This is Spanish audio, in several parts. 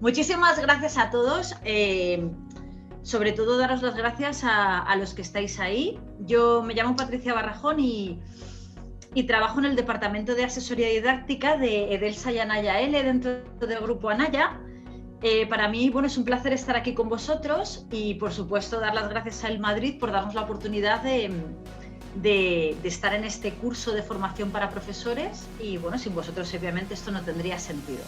Muchísimas gracias a todos. Sobre todo daros las gracias a los que estáis ahí. Yo me llamo Patricia Barrajón y trabajo en el Departamento de Asesoría Didáctica de Edelsa y Anaya L dentro del Grupo Anaya. Para mí, bueno, es un placer estar aquí con vosotros y, por supuesto, dar las gracias a El Madrid por darnos la oportunidad de estar en este curso de formación para profesores y, bueno, sin vosotros, obviamente, esto no tendría sentido.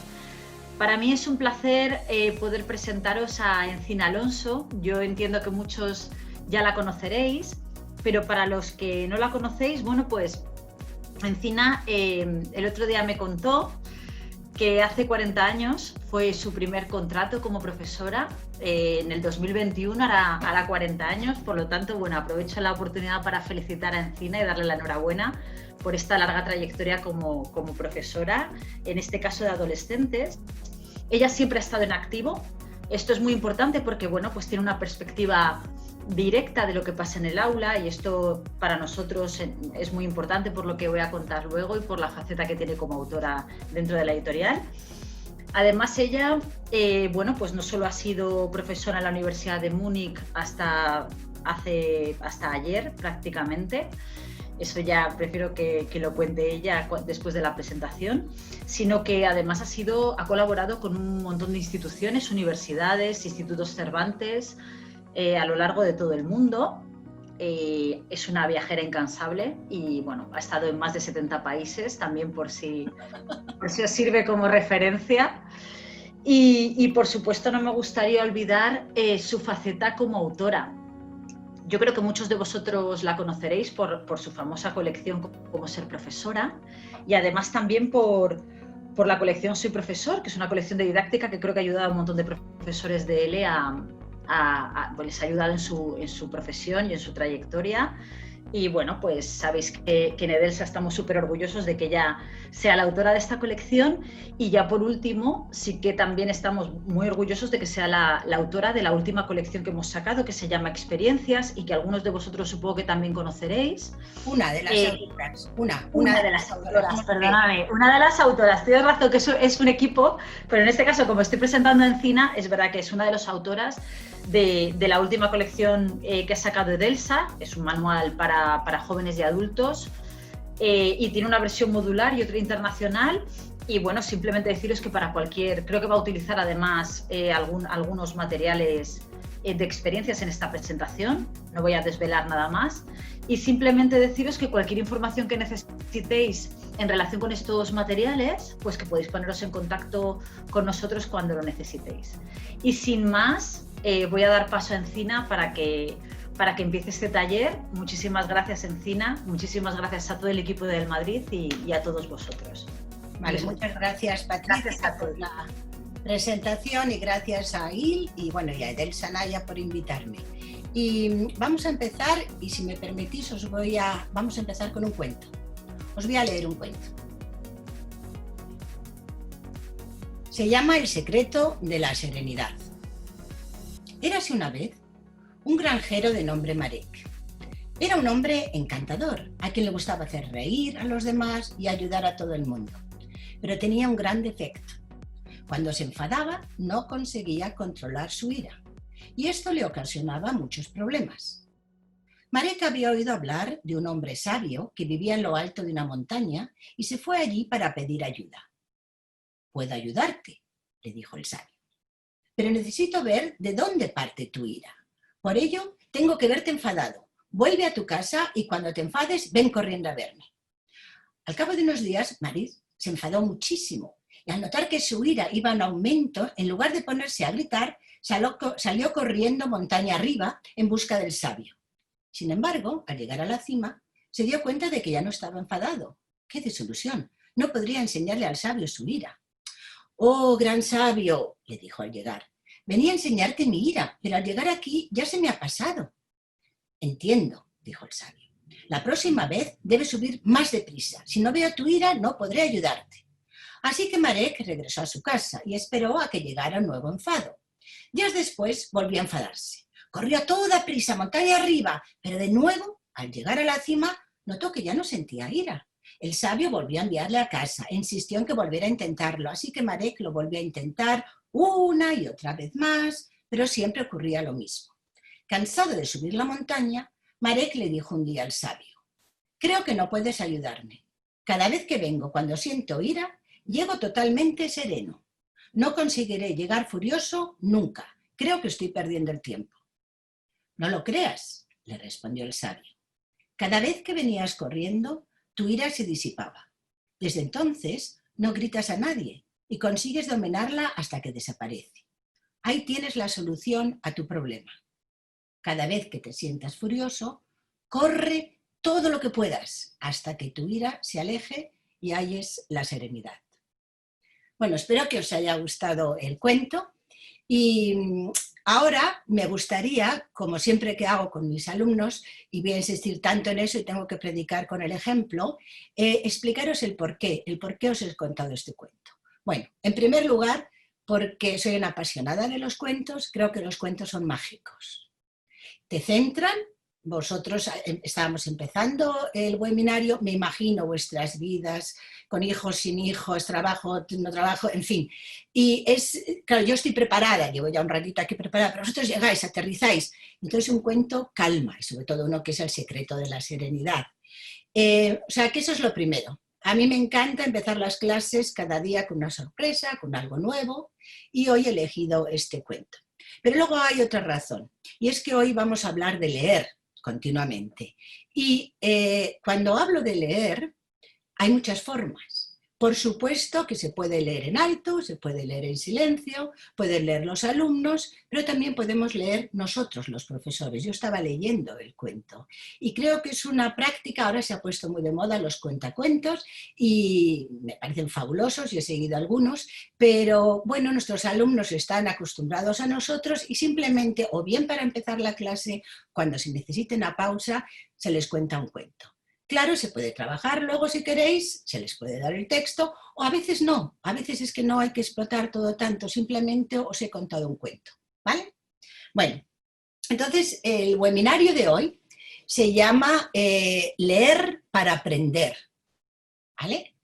Para mí es un placer poder presentaros a Encina Alonso. Yo entiendo que muchos ya la conoceréis, pero para los que no la conocéis, bueno, pues Encina el otro día me contó que hace 40 años fue su primer contrato como profesora. En el 2021 hará 40 años, por lo tanto, bueno, aprovecho la oportunidad para felicitar a Encina y darle la enhorabuena por esta larga trayectoria como profesora, en este caso de adolescentes. Ella siempre ha estado en activo. Esto es muy importante porque, bueno, pues tiene una perspectiva directa de lo que pasa en el aula y esto para nosotros es muy importante por lo que voy a contar luego y por la faceta que tiene como autora dentro de la editorial. Además, ella, bueno, pues no solo ha sido profesora en la Universidad de Múnich hasta ayer prácticamente, eso ya prefiero que lo cuente ella después de la presentación, sino que además ha colaborado con un montón de instituciones, universidades, institutos Cervantes, a lo largo de todo el mundo. Es una viajera incansable y, bueno, ha estado en más de 70 países, también por si os sirve como referencia. Y por supuesto, no me gustaría olvidar su faceta como autora. Yo creo que muchos de vosotros la conoceréis por su famosa colección Cómo ser profesora y además también por la colección Soy profesor, que es una colección de didáctica que creo que ha ayudado a un montón de profesores de ELE les ha ayudado en su profesión y en su trayectoria. Y bueno, pues sabéis que en Edelsa estamos súper orgullosos de que ella sea la autora de esta colección y ya por último sí que también estamos muy orgullosos de que sea la autora de la última colección que hemos sacado, que se llama Experiencias y que algunos de vosotros supongo que también conoceréis. Una de las autoras. Una de las autoras, perdóname. Una de las autoras. Tienes razón que eso es un equipo, pero en este caso, como estoy presentando a Encina, es verdad que es una de las autoras de la última colección que ha sacado Edelsa. Es un manual para jóvenes y adultos y tiene una versión modular y otra internacional. Y bueno, simplemente deciros que para creo que va a utilizar además algunos materiales de experiencias en esta presentación, no voy a desvelar nada más, y simplemente deciros que cualquier información que necesitéis en relación con estos materiales, pues que podéis poneros en contacto con nosotros cuando lo necesitéis. Y sin más, voy a dar paso a Encina para que empiece este taller. Muchísimas gracias, Encina, muchísimas gracias a todo el equipo del Madrid y a todos vosotros. Vale, muchas gracias, Patricia, por la presentación y gracias a Il y bueno, y a Edelsa Anaya por invitarme. Y vamos a empezar, y si me permitís, vamos a empezar con un cuento. Os voy a leer un cuento. Se llama El secreto de la serenidad. Érase una vez un granjero de nombre Marek. Era un hombre encantador, a quien le gustaba hacer reír a los demás y ayudar a todo el mundo. Pero tenía un gran defecto. Cuando se enfadaba, no conseguía controlar su ira, y esto le ocasionaba muchos problemas. Marek había oído hablar de un hombre sabio que vivía en lo alto de una montaña y se fue allí para pedir ayuda. «Puedo ayudarte», le dijo el sabio, «pero necesito ver de dónde parte tu ira. Por ello, tengo que verte enfadado. Vuelve a tu casa y cuando te enfades, ven corriendo a verme». Al cabo de unos días, Marek se enfadó muchísimo y al notar que su ira iba en aumento, en lugar de ponerse a gritar, salió corriendo montaña arriba en busca del sabio. Sin embargo, al llegar a la cima, se dio cuenta de que ya no estaba enfadado. ¡Qué desilusión! No podría enseñarle al sabio su ira. «Oh, gran sabio», le dijo al llegar, «venía a enseñarte mi ira, pero al llegar aquí ya se me ha pasado». «Entiendo», dijo el sabio. «La próxima vez debes subir más deprisa. Si no veo tu ira, no podré ayudarte». Así que Marek regresó a su casa y esperó a que llegara un nuevo enfado. Días después volvió a enfadarse. Corrió a toda prisa, montaña arriba, pero de nuevo, al llegar a la cima, notó que ya no sentía ira. El sabio volvió a enviarle a casa, insistió en que volviera a intentarlo, así que Marek lo volvió a intentar una y otra vez más, pero siempre ocurría lo mismo. Cansado de subir la montaña, Marek le dijo un día al sabio: «Creo que no puedes ayudarme. Cada vez que vengo cuando siento ira, llego totalmente sereno. No conseguiré llegar furioso nunca. Creo que estoy perdiendo el tiempo». «No lo creas», le respondió el sabio. «Cada vez que venías corriendo, tu ira se disipaba. Desde entonces no gritas a nadie y consigues dominarla hasta que desaparece. Ahí tienes la solución a tu problema. Cada vez que te sientas furioso, corre todo lo que puedas hasta que tu ira se aleje y halles la serenidad». Bueno, espero que os haya gustado el cuento y ahora me gustaría, como siempre que hago con mis alumnos, y voy a insistir tanto en eso y tengo que predicar con el ejemplo, explicaros el por qué os he contado este cuento. Bueno, en primer lugar, porque soy una apasionada de los cuentos, creo que los cuentos son mágicos. Te centran. Vosotros estábamos empezando el webinario, me imagino vuestras vidas con hijos, sin hijos, trabajo, no trabajo, en fin. Y claro, yo estoy preparada, llevo ya un ratito aquí preparada, pero vosotros llegáis, aterrizáis. Entonces un cuento calma, y sobre todo uno que es El secreto de la serenidad. O sea, que eso es lo primero. A mí me encanta empezar las clases cada día con una sorpresa, con algo nuevo, y hoy he elegido este cuento. Pero luego hay otra razón, y es que hoy vamos a hablar de leer continuamente. Y cuando hablo de leer, hay muchas formas. Por supuesto que se puede leer en alto, se puede leer en silencio, pueden leer los alumnos, pero también podemos leer nosotros, los profesores. Yo estaba leyendo el cuento y creo que es una práctica, ahora se ha puesto muy de moda los cuentacuentos y me parecen fabulosos, y he seguido algunos, pero bueno, nuestros alumnos están acostumbrados a nosotros y simplemente, o bien para empezar la clase, cuando se necesite una pausa, se les cuenta un cuento. Claro, se puede trabajar luego si queréis, se les puede dar el texto, o a veces no, a veces es que no hay que explotar todo tanto, simplemente os he contado un cuento, ¿vale? Bueno, entonces el webinario de hoy se llama Leer para aprender, ¿vale?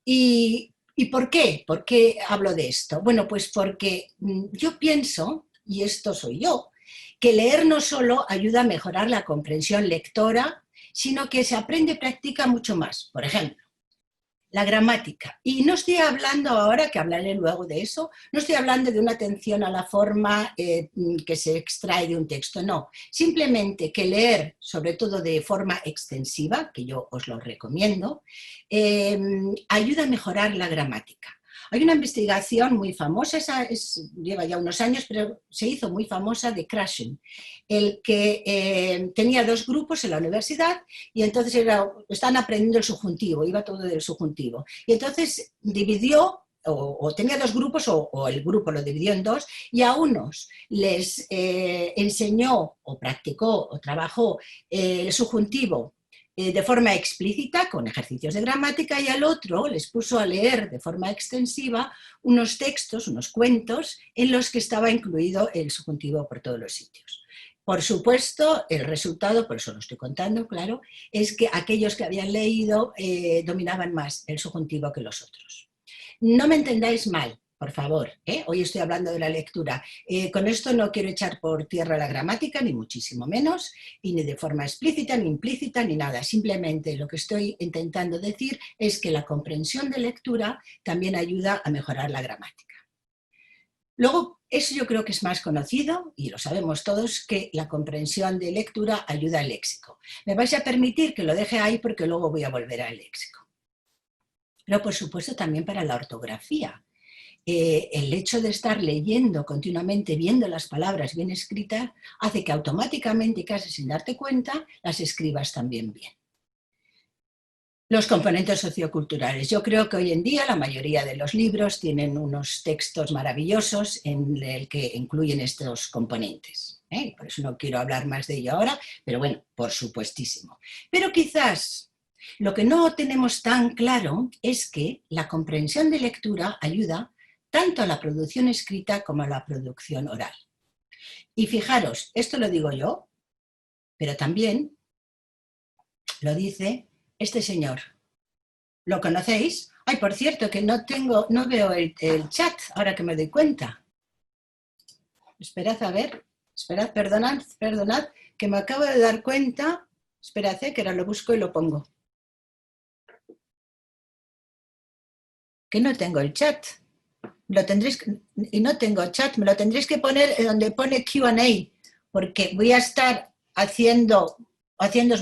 ¿Y por qué? ¿Por qué hablo de esto? Bueno, pues porque yo pienso, y esto soy yo, que leer no solo ayuda a mejorar la comprensión lectora, sino que se aprende y practica mucho más. Por ejemplo, la gramática. Y no estoy hablando ahora, que hablaré luego de eso, no estoy hablando de una atención a la forma que se extrae de un texto, no. Simplemente que leer, sobre todo de forma extensiva, que yo os lo recomiendo, ayuda a mejorar la gramática. Hay una investigación muy famosa, lleva ya unos años, pero se hizo muy famosa, de Krashen, el que tenía dos grupos en la universidad y entonces estaban aprendiendo el subjuntivo, iba todo del subjuntivo. Y entonces dividió, o tenía dos grupos, o el grupo lo dividió en dos, y a unos les enseñó, o practicó, o trabajó el subjuntivo de forma explícita, con ejercicios de gramática, y al otro les puso a leer de forma extensiva unos textos, unos cuentos, en los que estaba incluido el subjuntivo por todos los sitios. Por supuesto, el resultado, por eso lo estoy contando, claro, es que aquellos que habían leído dominaban más el subjuntivo que los otros. No me entendáis mal, por favor, hoy estoy hablando de la lectura. Con esto no quiero echar por tierra la gramática, ni muchísimo menos, y ni de forma explícita, ni implícita, ni nada. Simplemente lo que estoy intentando decir es que la comprensión de lectura también ayuda a mejorar la gramática. Luego, eso yo creo que es más conocido, y lo sabemos todos, que la comprensión de lectura ayuda al léxico. Me vais a permitir que lo deje ahí porque luego voy a volver al léxico. Pero por supuesto también para la ortografía. El hecho de estar leyendo continuamente, viendo las palabras bien escritas, hace que automáticamente, casi sin darte cuenta, las escribas también bien. Los componentes socioculturales. Yo creo que hoy en día la mayoría de los libros tienen unos textos maravillosos en el que incluyen estos componentes. Por eso no quiero hablar más de ello ahora, pero bueno, por supuestísimo. Pero quizás lo que no tenemos tan claro es que la comprensión de lectura ayuda tanto a la producción escrita como a la producción oral. Y fijaros, esto lo digo yo, pero también lo dice este señor, ¿Lo conocéis? Ay, por cierto, que no veo el chat ahora que me doy cuenta. Esperad a ver, esperad, perdonad, que me acabo de dar cuenta. Esperad, que ahora lo busco y lo pongo. Que no tengo el chat. Y no tengo chat, me lo tendréis que poner donde pone Q&A, porque voy a estar haciéndoos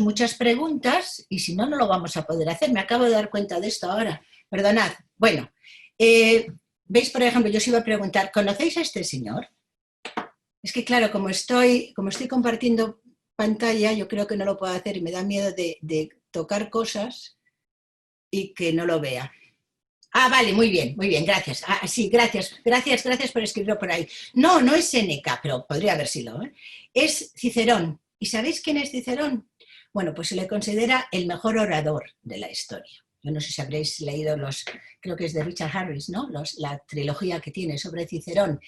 muchas preguntas y si no, no lo vamos a poder hacer. Me acabo de dar cuenta de esto ahora. Perdonad. Bueno, veis, por ejemplo, yo os iba a preguntar, ¿conocéis a este señor? Es que claro, como estoy compartiendo pantalla, yo creo que no lo puedo hacer y me da miedo de tocar cosas y que no lo vea. Ah, vale, muy bien, gracias. Sí, gracias por escribirlo por ahí. No, no es Séneca, pero podría haber sido, ¿eh? Es Cicerón. ¿Y sabéis quién es Cicerón? Bueno, pues se le considera el mejor orador de la historia. Yo no sé si habréis leído creo que es de Richard Harris, ¿no? La trilogía que tiene sobre Cicerón.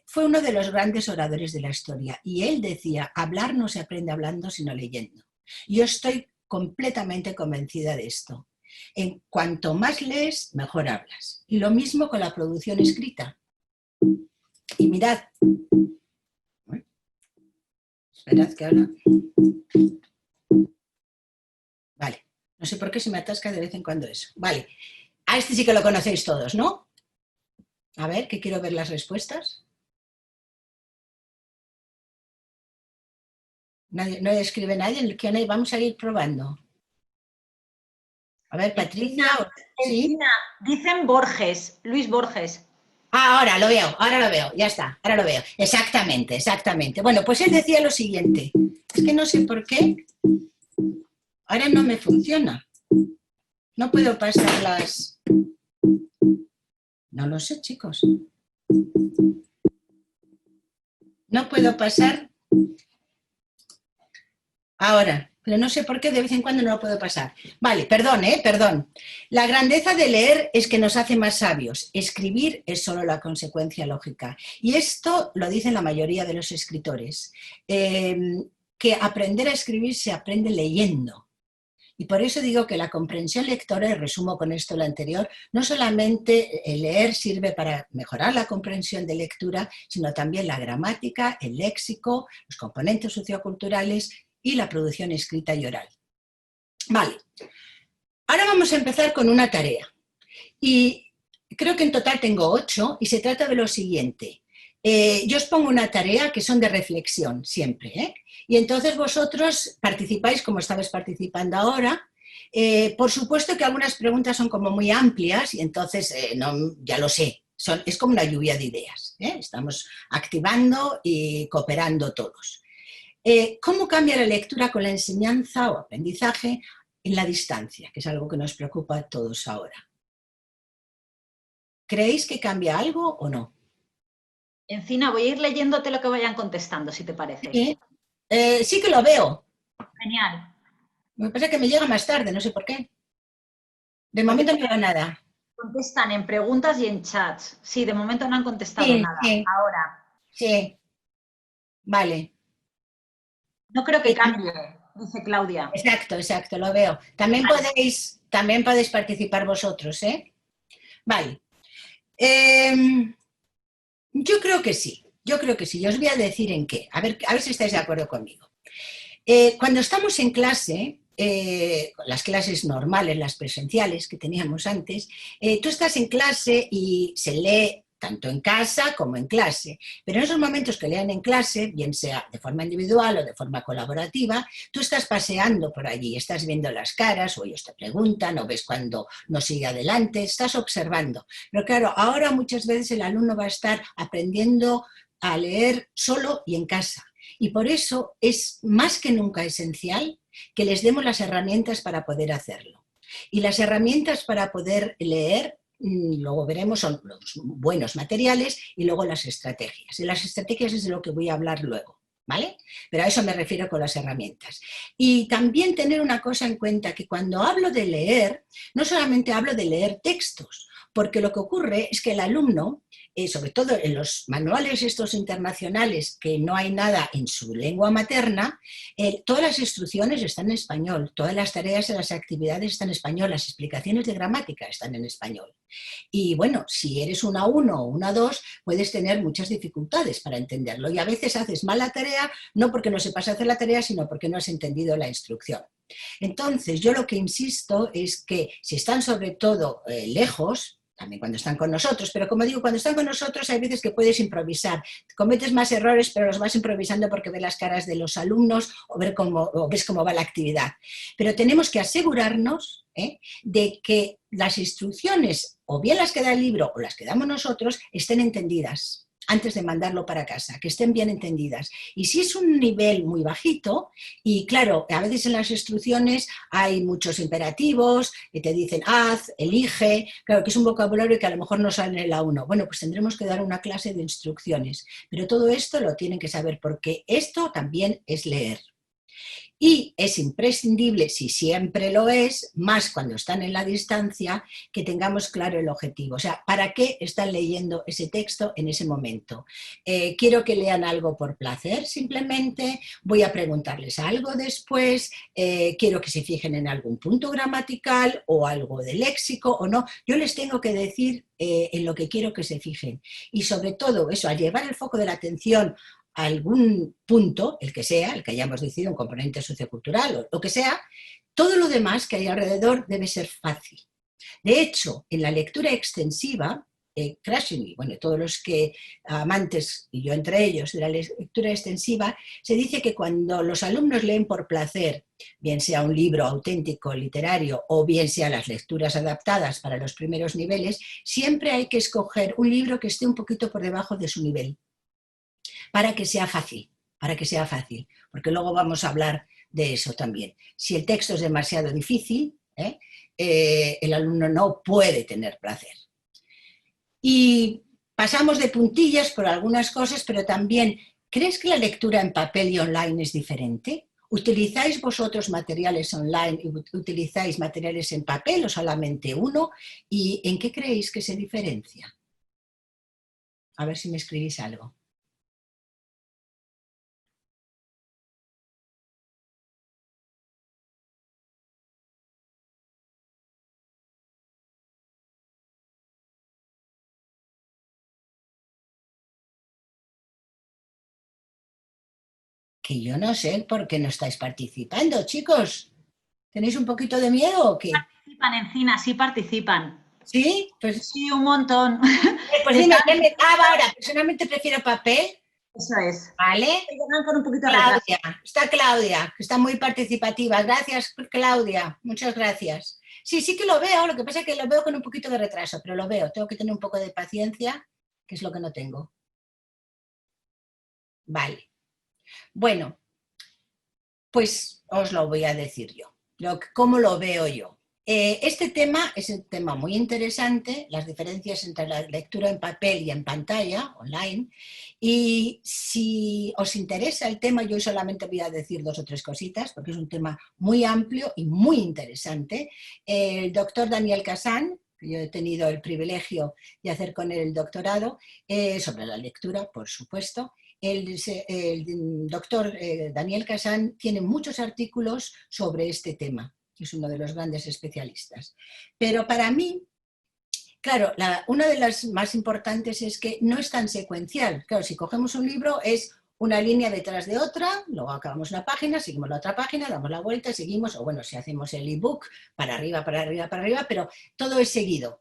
Fue uno de los grandes oradores de la historia y él decía, hablar no se aprende hablando, sino leyendo. Yo estoy completamente convencida de esto. En cuanto más lees, mejor hablas. Y lo mismo con la producción escrita. Y mirad. Esperad que ahora... Vale. No sé por qué se me atasca de vez en cuando eso. Vale. A este sí que lo conocéis todos, ¿no? A ver, que quiero ver las respuestas. No escribe nadie en el Q&A. Vamos a ir probando. A ver, Patricia. ¿Sí? Dicen Borges, Luis Borges. Ahora lo veo, ya está, ahora lo veo. Exactamente. Bueno, pues él decía lo siguiente. Es que no sé por qué. Ahora no me funciona. No puedo pasar las... No lo sé, chicos. No puedo pasar... Ahora, pero no sé por qué de vez en cuando no lo puedo pasar. Vale, perdón. La grandeza de leer es que nos hace más sabios. Escribir es solo la consecuencia lógica. Y esto lo dicen la mayoría de los escritores. Que aprender a escribir se aprende leyendo. Y por eso digo que la comprensión lectora, y resumo con esto lo anterior, no solamente el leer sirve para mejorar la comprensión de lectura, sino también la gramática, el léxico, los componentes socioculturales y la producción escrita y oral. Vale, ahora vamos a empezar con una tarea. Y creo que en total tengo 8 y se trata de lo siguiente. Yo os pongo una tarea que son de reflexión siempre, ¿eh? Y entonces vosotros participáis como estabais participando ahora. Por supuesto que algunas preguntas son como muy amplias y entonces, ya lo sé, es como una lluvia de ideas, ¿eh? Estamos activando y cooperando todos. ¿Cómo cambia la lectura con la enseñanza o aprendizaje en la distancia? Que es algo que nos preocupa a todos ahora. ¿Creéis que cambia algo o no? Encina, voy a ir leyéndote lo que vayan contestando, si te parece. Sí que lo veo. Genial. Me pasa que me llega más tarde, no sé por qué. De momento no veo nada. Contestan en preguntas y en chats. Sí, de momento no han contestado nada. Sí. Ahora. Sí. Vale. No creo que cambie, dice Claudia. Exacto, lo veo. También podéis participar vosotros, ¿eh? Vale. Yo creo que sí. Yo os voy a decir en qué. A ver si estáis de acuerdo conmigo. Cuando estamos en clase, las clases normales, las presenciales que teníamos antes, tú estás en clase y se lee tanto en casa como en clase. Pero en esos momentos que leen en clase, bien sea de forma individual o de forma colaborativa, tú estás paseando por allí, estás viendo las caras, o ellos te preguntan, o ves cuando no sigue adelante, estás observando. Pero claro, ahora muchas veces el alumno va a estar aprendiendo a leer solo y en casa. Y por eso es más que nunca esencial que les demos las herramientas para poder hacerlo. Y las herramientas para poder leer, luego veremos, son los buenos materiales y luego las estrategias. Y las estrategias es de lo que voy a hablar luego, ¿vale? Pero a eso me refiero con las herramientas. Y también tener una cosa en cuenta, que cuando hablo de leer, no solamente hablo de leer textos, porque lo que ocurre es que el alumno, sobre todo en los manuales estos internacionales, que no hay nada en su lengua materna, todas las instrucciones están en español, todas las tareas y las actividades están en español, las explicaciones de gramática están en español. Y bueno, si eres una 1 o una 2, puedes tener muchas dificultades para entenderlo. Y a veces haces mal la tarea, no porque no sepas hacer la tarea, sino porque no has entendido la instrucción. Entonces, yo lo que insisto es que si están sobre todo lejos, también cuando están con nosotros, pero como digo, cuando están con nosotros hay veces que puedes improvisar, cometes más errores, pero los vas improvisando porque ves las caras de los alumnos o ves cómo va la actividad. Pero tenemos que asegurarnos de que las instrucciones, o bien las que da el libro o las que damos nosotros, estén entendidas antes de mandarlo para casa, que estén bien entendidas. Y si es un nivel muy bajito, y claro, a veces en las instrucciones hay muchos imperativos, que te dicen haz, elige, claro que es un vocabulario que a lo mejor no sale en la 1. Bueno, pues tendremos que dar una clase de instrucciones, pero todo esto lo tienen que saber porque esto también es leer. Y es imprescindible, si siempre lo es, más cuando están en la distancia, que tengamos claro el objetivo. O sea, ¿para qué están leyendo ese texto en ese momento? ¿Quiero que lean algo por placer simplemente? ¿Voy a preguntarles algo después? ¿Quiero que se fijen en algún punto gramatical o algo de léxico o no? Yo les tengo que decir en lo que quiero que se fijen. Y sobre todo eso, al llevar el foco de la atención a algún punto, el que sea, el que hayamos decidido, un componente sociocultural o lo que sea, todo lo demás que hay alrededor debe ser fácil. De hecho, en la lectura extensiva, Krashenil, bueno, todos los que amantes, y yo entre ellos, de la lectura extensiva, se dice que cuando los alumnos leen por placer, bien sea un libro auténtico, literario, o bien sea las lecturas adaptadas para los primeros niveles, siempre hay que escoger un libro que esté un poquito por debajo de su nivel, para que sea fácil, porque luego vamos a hablar de eso también. Si el texto es demasiado difícil, el alumno no puede tener placer. Y pasamos de puntillas por algunas cosas, pero también, ¿crees que la lectura en papel y online es diferente? ¿Utilizáis vosotros materiales online y utilizáis materiales en papel o solamente uno? ¿Y en qué creéis que se diferencia? A ver si me escribís algo. Que yo no sé por qué no estáis participando, chicos. ¿Tenéis un poquito de miedo o qué? Participan, Encina, sí participan. ¿Sí? Pues, sí, un montón. pues dime, ahora, personalmente prefiero papel. Eso es. ¿Vale? Con un poquito de Claudia, está Claudia, que está muy participativa. Gracias, Claudia, muchas gracias. Sí, sí que lo veo, lo que pasa es que lo veo con un poquito de retraso, pero lo veo, tengo que tener un poco de paciencia, que es lo que no tengo. Vale. Bueno, pues os lo voy a decir yo, cómo lo veo yo. Este tema es un tema muy interesante, las diferencias entre la lectura en papel y en pantalla, online, y si os interesa el tema, yo solamente voy a decir 2 o 3 cositas, porque es un tema muy amplio y muy interesante. El doctor Daniel Casán, que yo he tenido el privilegio de hacer con él el doctorado, sobre la lectura, por supuesto. El doctor Daniel Casán tiene muchos artículos sobre este tema, es uno de los grandes especialistas. Pero para mí, claro, una de las más importantes es que no es tan secuencial. Claro, si cogemos un libro es una línea detrás de otra, luego acabamos una página, seguimos la otra página, damos la vuelta, seguimos, o bueno, si hacemos el ebook, para arriba, para arriba, para arriba, pero todo es seguido,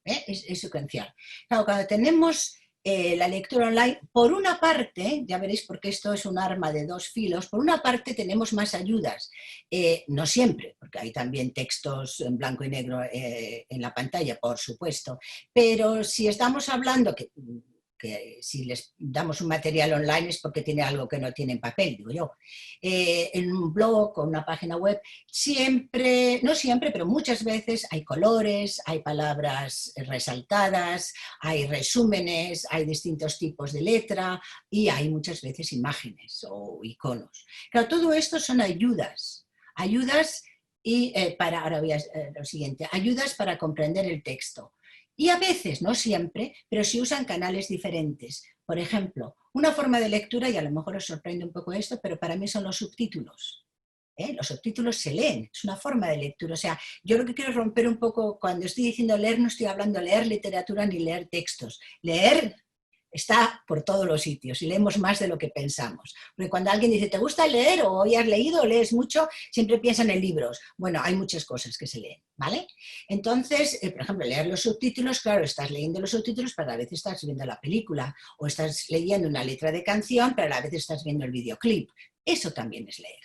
es secuencial. Claro, cuando tenemos la lectura online, por una parte, ya veréis porque esto es un arma de 2 filos, por una parte tenemos más ayudas, no siempre, porque hay también textos en blanco y negro en la pantalla, por supuesto, pero si estamos hablando que si les damos un material online es porque tiene algo que no tiene en papel, digo yo. En un blog o una página web, siempre, no siempre, pero muchas veces hay colores, hay palabras resaltadas, hay resúmenes, hay distintos tipos de letra y hay muchas veces imágenes o iconos. Claro, todo esto son ayudas y ahora voy a lo siguiente, ayudas para comprender el texto. Y a veces, no siempre, pero sí usan canales diferentes. Por ejemplo, una forma de lectura, y a lo mejor os sorprende un poco esto, pero para mí son los subtítulos. Los subtítulos se leen, es una forma de lectura. O sea, yo lo que quiero es romper un poco, cuando estoy diciendo leer, no estoy hablando de leer literatura ni leer textos. Leer está por todos los sitios y leemos más de lo que pensamos. Porque cuando alguien dice, ¿te gusta leer o hoy has leído o lees mucho? Siempre piensan en libros. Bueno, hay muchas cosas que se leen, ¿vale? Entonces, por ejemplo, leer los subtítulos, claro, estás leyendo los subtítulos, pero a veces estás viendo la película o estás leyendo una letra de canción, pero a la vez estás viendo el videoclip. Eso también es leer.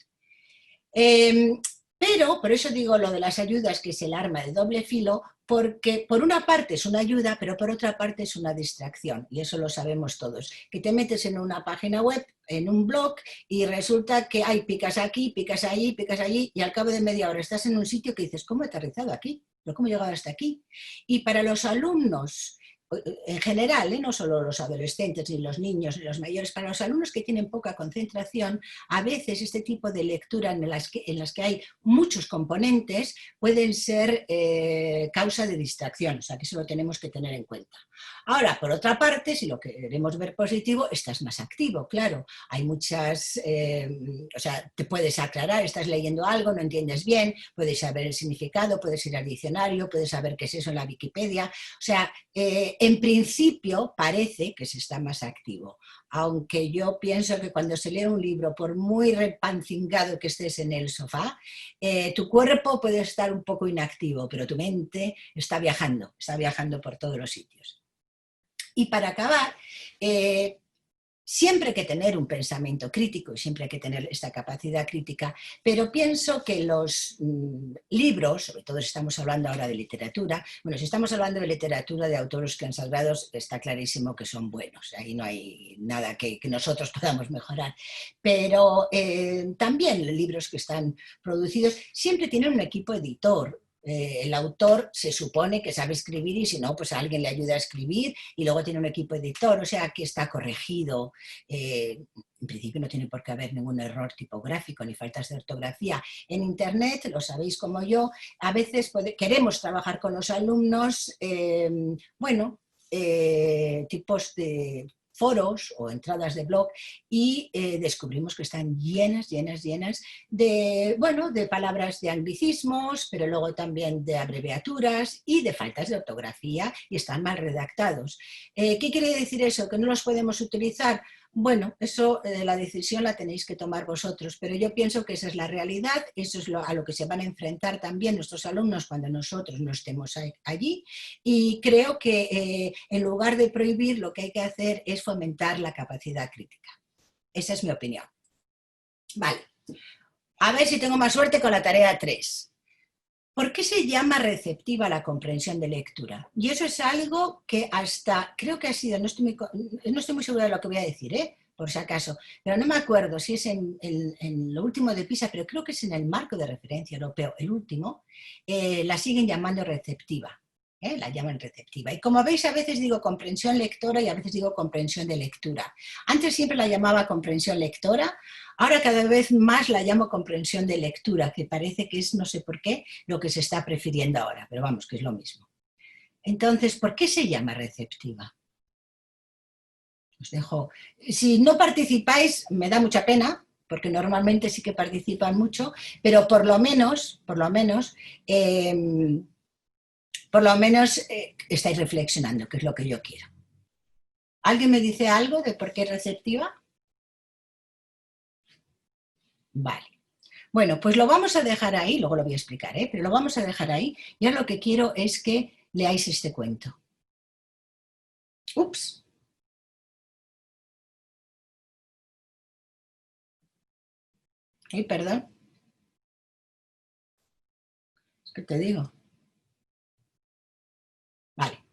Pero, por eso digo lo de las ayudas, que es el arma de doble filo, porque por una parte es una ayuda, pero por otra parte es una distracción, y eso lo sabemos todos, que te metes en una página web, en un blog, y resulta que picas aquí, picas allí, y al cabo de media hora estás en un sitio que dices, ¿cómo he aterrizado aquí? ¿Pero cómo he llegado hasta aquí? Y para los alumnos en general, no solo los adolescentes, ni los niños, ni los mayores, para los alumnos que tienen poca concentración, a veces este tipo de lectura en las que hay muchos componentes pueden ser causa de distracción, o sea que eso lo tenemos que tener en cuenta. Ahora, por otra parte, si lo queremos ver positivo, estás más activo, claro, hay muchas, o sea, te puedes aclarar, estás leyendo algo, no entiendes bien, puedes saber el significado, puedes ir al diccionario, puedes saber qué es eso en la Wikipedia, o sea, en principio parece que se está más activo, aunque yo pienso que cuando se lee un libro, por muy repancingado que estés en el sofá, tu cuerpo puede estar un poco inactivo, pero tu mente está viajando por todos los sitios. Y para acabar, siempre hay que tener un pensamiento crítico y siempre hay que tener esta capacidad crítica, pero pienso que los libros, sobre todo si estamos hablando ahora de literatura, bueno, si estamos hablando de literatura de autores consagrados, está clarísimo que son buenos, ahí no hay nada que nosotros podamos mejorar, pero también libros que están producidos siempre tienen un equipo editor. El autor se supone que sabe escribir y si no, pues a alguien le ayuda a escribir y luego tiene un equipo editor, o sea que está corregido. En principio no tiene por qué haber ningún error tipográfico ni faltas de ortografía. En Internet, lo sabéis como yo, a veces queremos trabajar con los alumnos, tipos de foros o entradas de blog y descubrimos que están llenas de palabras de anglicismos, pero luego también de abreviaturas y de faltas de ortografía y están mal redactados. ¿Qué quiere decir eso? ¿Que no los podemos utilizar? Bueno, eso la decisión la tenéis que tomar vosotros, pero yo pienso que esa es la realidad, eso es a lo que se van a enfrentar también nuestros alumnos cuando nosotros no estemos allí y creo que en lugar de prohibir lo que hay que hacer es fomentar la capacidad crítica. Esa es mi opinión. Vale, a ver si tengo más suerte con la tarea 3. ¿Por qué se llama receptiva la comprensión de lectura? Y eso es algo que hasta, creo que ha sido, no estoy muy segura de lo que voy a decir, por si acaso, pero no me acuerdo si es en lo último de PISA, pero creo que es en el marco de referencia europeo, el último, la siguen llamando receptiva. La llaman receptiva. Y como veis, a veces digo comprensión lectora y a veces digo comprensión de lectura. Antes siempre la llamaba comprensión lectora, ahora cada vez más la llamo comprensión de lectura, que parece que es, no sé por qué, lo que se está prefiriendo ahora, pero vamos, que es lo mismo. Entonces, ¿por qué se llama receptiva? Os dejo. Si no participáis, me da mucha pena, porque normalmente sí que participan mucho, pero por lo menos estáis reflexionando, que es lo que yo quiero. ¿Alguien me dice algo de por qué es receptiva? Vale. Bueno, pues lo vamos a dejar ahí, luego lo voy a explicar, pero lo vamos a dejar ahí. Y ahora lo que quiero es que leáis este cuento. Ups. Perdón. ¿Qué te digo? Vale.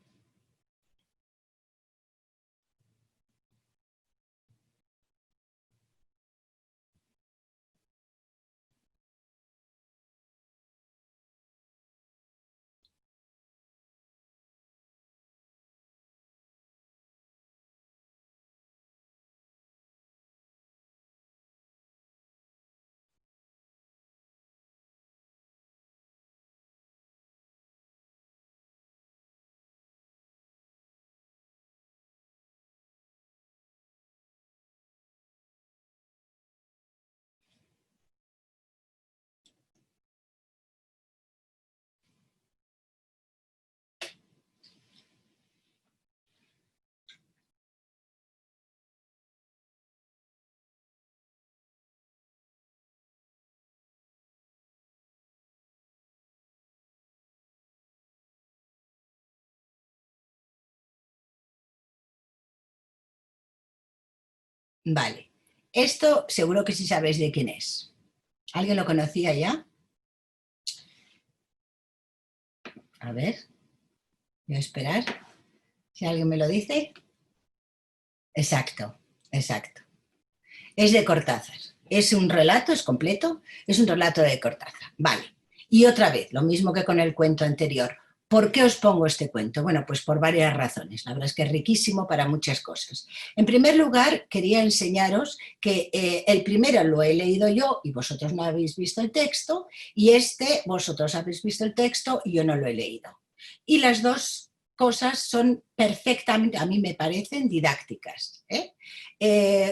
Vale. Esto seguro que sí sabéis de quién es. ¿Alguien lo conocía ya? A ver, voy a esperar. Si alguien me lo dice. Exacto, exacto. Es de Cortázar. Es un relato, es completo, es un relato de Cortázar. Vale. Y otra vez, lo mismo que con el cuento anterior. ¿Por qué os pongo este cuento? Bueno, pues por varias razones. La verdad es que es riquísimo para muchas cosas. En primer lugar, quería enseñaros que el primero lo he leído yo y vosotros no habéis visto el texto, y este vosotros habéis visto el texto y yo no lo he leído. Y las dos cosas son perfectamente, a mí me parecen didácticas.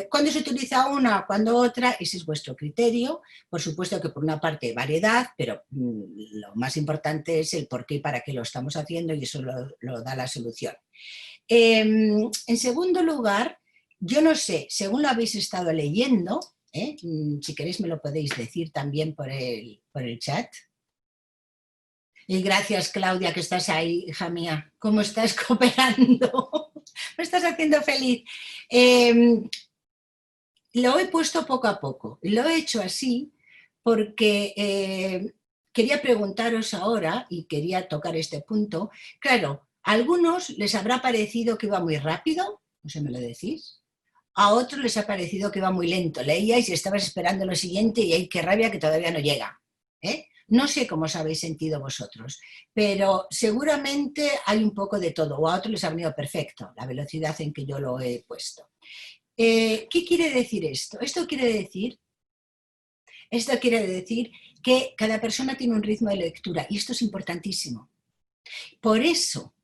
¿Cuándo se utiliza una, cuándo otra? Ese es vuestro criterio. Por supuesto que por una parte variedad, pero lo más importante es el por qué y para qué lo estamos haciendo, y eso lo da la solución. En segundo lugar, yo no sé, según lo habéis estado leyendo, si queréis me lo podéis decir también por el chat. Y gracias, Claudia, que estás ahí, hija mía. ¿Cómo estás cooperando? Me estás haciendo feliz. Lo he puesto poco a poco. Lo he hecho así porque quería preguntaros ahora, y quería tocar este punto. Claro, a algunos les habrá parecido que iba muy rápido, no sé, ¿me lo decís? A otros les ha parecido que iba muy lento. Leíais y estabas esperando lo siguiente y ¡ay, qué rabia que todavía no llega! No sé cómo os habéis sentido vosotros, pero seguramente hay un poco de todo, o a otros les ha venido perfecto la velocidad en que yo lo he puesto. ¿Qué quiere decir esto? Esto quiere decir que cada persona tiene un ritmo de lectura, y esto es importantísimo. Por eso,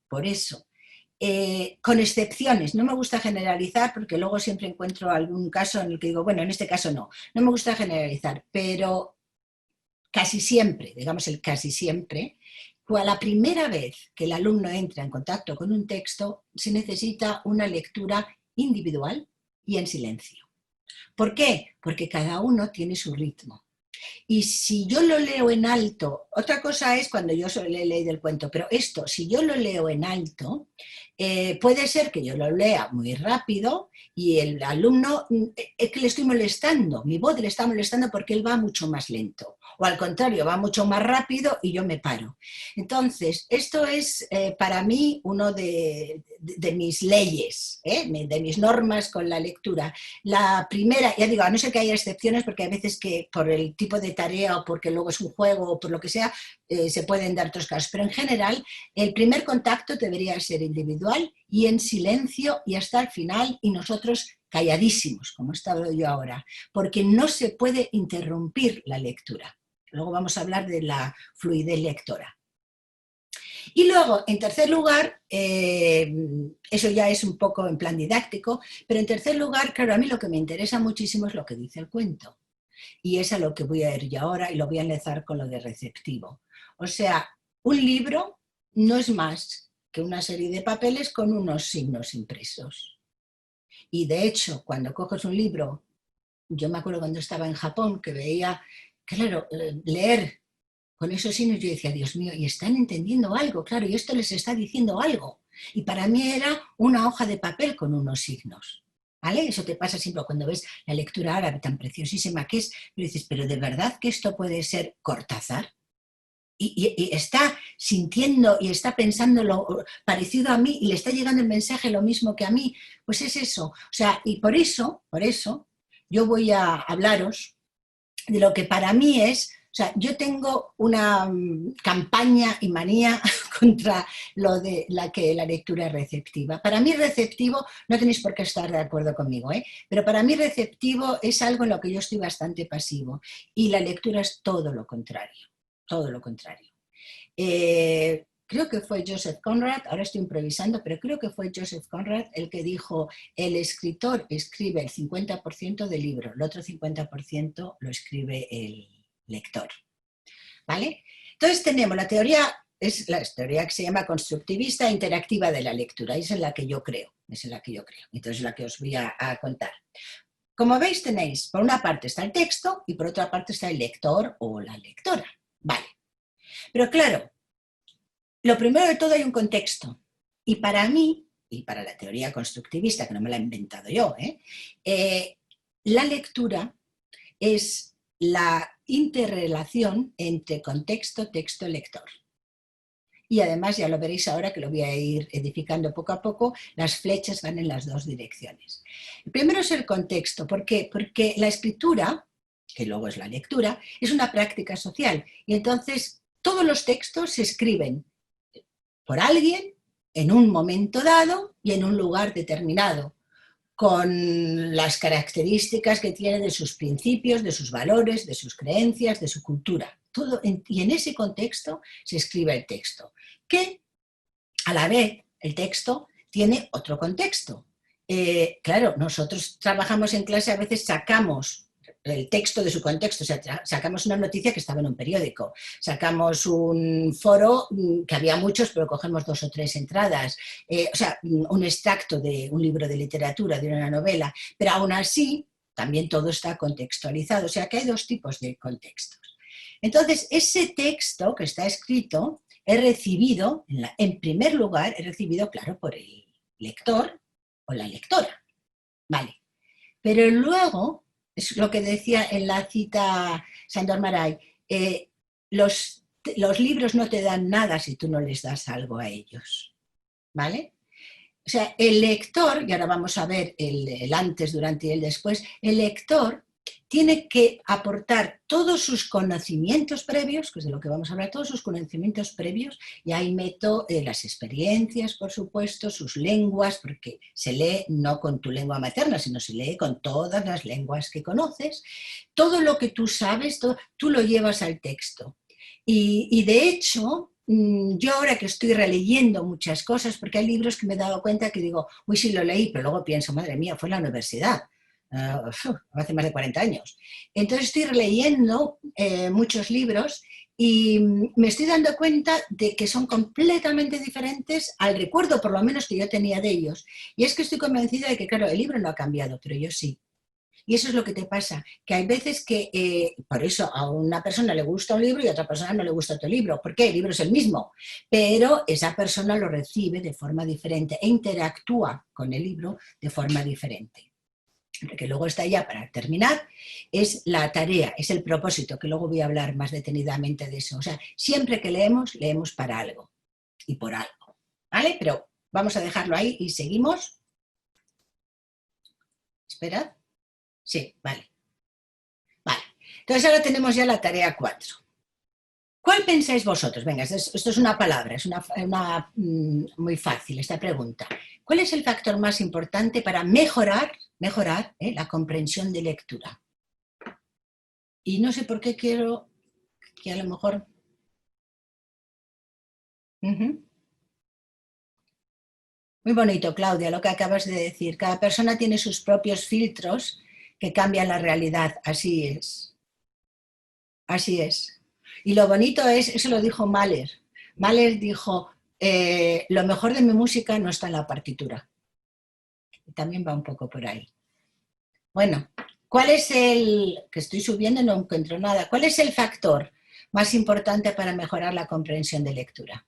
con excepciones, no me gusta generalizar porque luego siempre encuentro algún caso en el que digo, bueno, en este caso no me gusta generalizar, pero casi siempre, digamos el casi siempre, la primera vez que el alumno entra en contacto con un texto se necesita una lectura individual y en silencio. ¿Por qué? Porque cada uno tiene su ritmo. Y si yo lo leo en alto, otra cosa es cuando yo le he leído el cuento, pero esto, si yo lo leo en alto, puede ser que yo lo lea muy rápido y el alumno, es que le estoy molestando, mi voz le está molestando porque él va mucho más lento. O al contrario, va mucho más rápido y yo me paro. Entonces, esto es para mí uno de mis leyes, de mis normas con la lectura. La primera, ya digo, a no ser que haya excepciones, porque hay veces que por el tipo de tarea o porque luego es un juego o por lo que sea, se pueden dar otros casos. Pero en general, el primer contacto debería ser individual y en silencio y hasta el final, y nosotros calladísimos, como he estado yo ahora, porque no se puede interrumpir la lectura. Luego vamos a hablar de la fluidez lectora. Y luego, en tercer lugar, eso ya es un poco en plan didáctico, pero en tercer lugar, claro, a mí lo que me interesa muchísimo es lo que dice el cuento. Y es a lo que voy a ir yo ahora, y lo voy a enlazar con lo de receptivo. O sea, un libro no es más que una serie de papeles con unos signos impresos. Y de hecho, cuando coges un libro, yo me acuerdo cuando estaba en Japón que veía, claro, leer con esos signos, yo decía, Dios mío, y están entendiendo algo, claro, y esto les está diciendo algo. Y para mí era una hoja de papel con unos signos. ¿Vale? Eso te pasa siempre cuando ves la lectura árabe tan preciosísima que es, y dices, pero ¿de verdad que esto puede ser Cortázar? Y está sintiendo y está pensando lo parecido a mí y le está llegando el mensaje lo mismo que a mí. Pues es eso. O sea, y por eso yo voy a hablaros de lo que para mí es, o sea, yo tengo una campaña y manía contra lo de la lectura es receptiva. Para mí receptivo, no tenéis por qué estar de acuerdo conmigo, pero para mí receptivo es algo en lo que yo estoy bastante pasivo, y la lectura es todo lo contrario, todo lo contrario. Creo que fue Joseph Conrad, ahora estoy improvisando, pero creo que fue Joseph Conrad el que dijo, el escritor escribe el 50% del libro, el otro 50% lo escribe el lector. ¿Vale? Entonces tenemos la teoría, es la teoría que se llama constructivista interactiva de la lectura, y es en la que yo creo, entonces es la que os voy a contar. Como veis tenéis, por una parte está el texto y por otra parte está el lector o la lectora. Vale. Pero claro, lo primero de todo hay un contexto. Y para mí, y para la teoría constructivista, que no me la he inventado yo, la lectura es la interrelación entre contexto, texto, lector. Y además, ya lo veréis ahora que lo voy a ir edificando poco a poco, las flechas van en las dos direcciones. El primero es el contexto. ¿Por qué? Porque la escritura, que luego es la lectura, es una práctica social. Y entonces todos los textos se escriben por alguien en un momento dado y en un lugar determinado, con las características que tiene de sus principios, de sus valores, de sus creencias, de su cultura. Todo, y en ese contexto se escribe el texto, que a la vez el texto tiene otro contexto. Claro, nosotros trabajamos en clase, a veces sacamos el texto de su contexto, o sea, sacamos una noticia que estaba en un periódico, sacamos un foro que había muchos, pero cogemos 2 o 3 entradas, o sea, un extracto de un libro de literatura, de una novela, pero aún así también todo está contextualizado, o sea que hay 2 tipos de contextos. Entonces, ese texto que está escrito he recibido, en primer lugar, he recibido, claro, por el lector o la lectora, ¿vale? Pero luego, es lo que decía en la cita Sándor Márai, los libros no te dan nada si tú no les das algo a ellos, ¿vale? O sea, el lector, y ahora vamos a ver el antes, durante y el después, el lector tiene que aportar todos sus conocimientos previos, que es de lo que vamos a hablar, todos sus conocimientos previos, y ahí meto las experiencias, por supuesto, sus lenguas, porque se lee no con tu lengua materna, sino se lee con todas las lenguas que conoces. Todo lo que tú sabes, tú lo llevas al texto. Y de hecho, yo ahora que estoy releyendo muchas cosas, porque hay libros que me he dado cuenta que digo, uy, sí lo leí, pero luego pienso, madre mía, fue en la universidad. Hace más de 40 años. Entonces estoy releyendo muchos libros y me estoy dando cuenta de que son completamente diferentes al recuerdo, por lo menos, que yo tenía de ellos. Y es que estoy convencida de que, claro, el libro no ha cambiado, pero yo sí. Y eso es lo que te pasa, que hay veces que, por eso a una persona le gusta un libro y a otra persona no le gusta otro libro. ¿Por qué? El libro es el mismo, pero esa persona lo recibe de forma diferente e interactúa con el libro de forma diferente. Que luego está ya para terminar, es la tarea, es el propósito, que luego voy a hablar más detenidamente de eso. O sea, siempre que leemos, leemos para algo y por algo, ¿vale? Pero vamos a dejarlo ahí y seguimos. Esperad. Sí, vale. Vale. Entonces ahora tenemos ya la tarea 4. ¿Cuál pensáis vosotros? Venga, esto es una palabra, es muy fácil esta pregunta. ¿Cuál es el factor más importante para mejorar la comprensión de lectura? Y no sé por qué quiero que a lo mejor... Muy bonito, Claudia, lo que acabas de decir. Cada persona tiene sus propios filtros que cambian la realidad. Así es. Así es. Y lo bonito es, eso lo dijo Mahler. Mahler dijo, lo mejor de mi música no está en la partitura. Y también va un poco por ahí. Bueno, ¿cuál es que estoy subiendo y no encuentro nada, cuál es el factor más importante para mejorar la comprensión de lectura?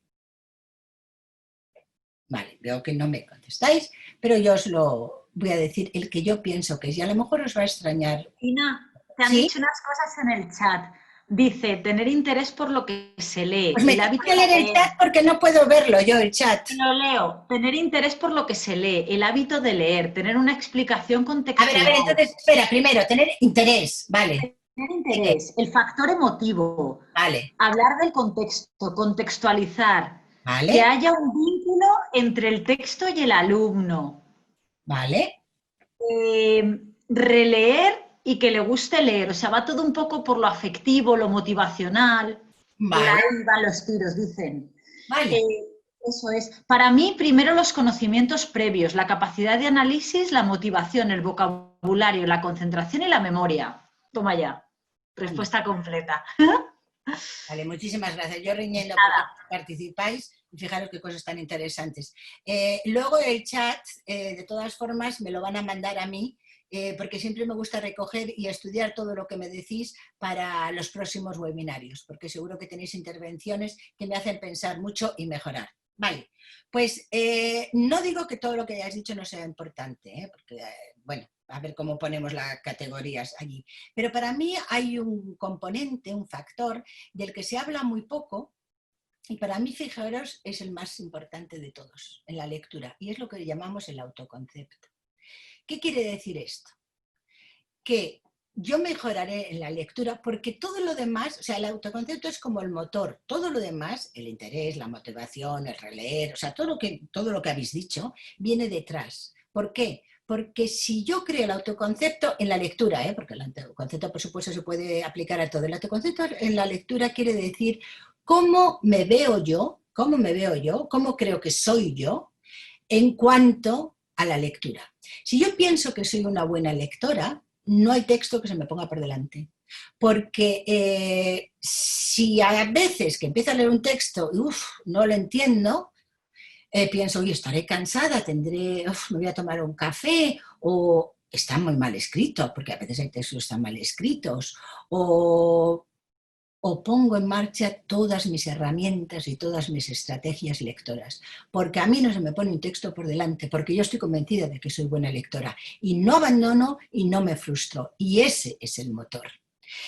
Vale, veo que no me contestáis, pero yo os lo voy a decir el que yo pienso que es, y a lo mejor os va a extrañar. Ina, te han ¿Sí? dicho unas cosas en el chat. Dice, tener interés por lo que se lee. Pues me tengo que leer el chat porque no puedo verlo yo, el chat. Lo leo. Tener interés por lo que se lee, el hábito de leer, tener una explicación contextual. A ver, entonces, espera, primero, tener interés, vale. Tener interés, el factor emotivo. Vale. Hablar del contexto, contextualizar. Vale. Que haya un vínculo entre el texto y el alumno. Vale. Releer y que le guste leer, o sea, va todo un poco por lo afectivo, lo motivacional. Vale. Por ahí van los tiros, dicen. Vale. Eso es. Para mí, primero los conocimientos previos, la capacidad de análisis, la motivación, el vocabulario, la concentración y la memoria. Toma ya. Respuesta completa. Vale, muchísimas gracias. Yo riñendo porque participáis y fijaros qué cosas tan interesantes. Luego el chat, de todas formas, me lo van a mandar a mí, porque siempre me gusta recoger y estudiar todo lo que me decís para los próximos webinarios, porque seguro que tenéis intervenciones que me hacen pensar mucho y mejorar. Vale, pues no digo que todo lo que hayas dicho no sea importante, porque, bueno, a ver cómo ponemos las categorías allí. Pero para mí hay un componente, un factor del que se habla muy poco y para mí, fijaros, es el más importante de todos en la lectura y es lo que llamamos el autoconcepto. ¿Qué quiere decir esto? Que yo mejoraré en la lectura porque todo lo demás, o sea, el autoconcepto es como el motor, todo lo demás, el interés, la motivación, el releer, o sea, todo lo que habéis dicho viene detrás. ¿Por qué? Porque si yo creo el autoconcepto en la lectura, porque el autoconcepto por supuesto se puede aplicar a todo, el autoconcepto en la lectura quiere decir cómo me veo yo, cómo creo que soy yo en cuanto a la lectura. Si yo pienso que soy una buena lectora, no hay texto que se me ponga por delante. Porque si a veces que empiezo a leer un texto y no lo entiendo, pienso, oye, estaré cansada, me voy a tomar un café, o está muy mal escrito, porque a veces hay textos que están mal escritos, o pongo en marcha todas mis herramientas y todas mis estrategias lectoras, porque a mí no se me pone un texto por delante, porque yo estoy convencida de que soy buena lectora y no abandono y no me frustro, y ese es el motor.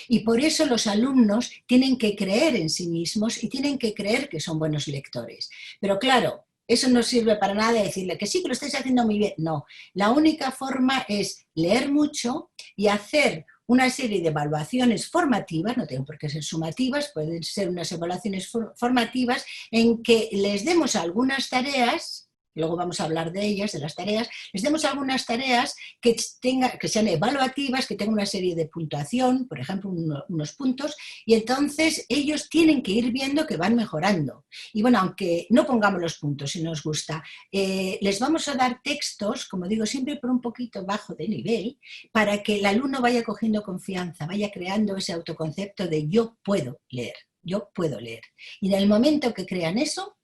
Y por eso los alumnos tienen que creer en sí mismos y tienen que creer que son buenos lectores. Pero claro, eso no sirve para nada decirle que sí, que lo estáis haciendo muy bien. No, la única forma es leer mucho y hacer una serie de evaluaciones formativas, no tienen por qué ser sumativas, pueden ser unas evaluaciones formativas en que les demos algunas tareas, luego vamos a hablar de ellas, de las tareas, les demos algunas tareas que sean evaluativas, que tengan una serie de puntuación, por ejemplo, unos puntos, y entonces ellos tienen que ir viendo que van mejorando. Y bueno, aunque no pongamos los puntos si nos gusta, les vamos a dar textos, como digo, siempre por un poquito bajo de nivel, para que el alumno vaya cogiendo confianza, vaya creando ese autoconcepto de yo puedo leer, yo puedo leer. Y en el momento que crean eso,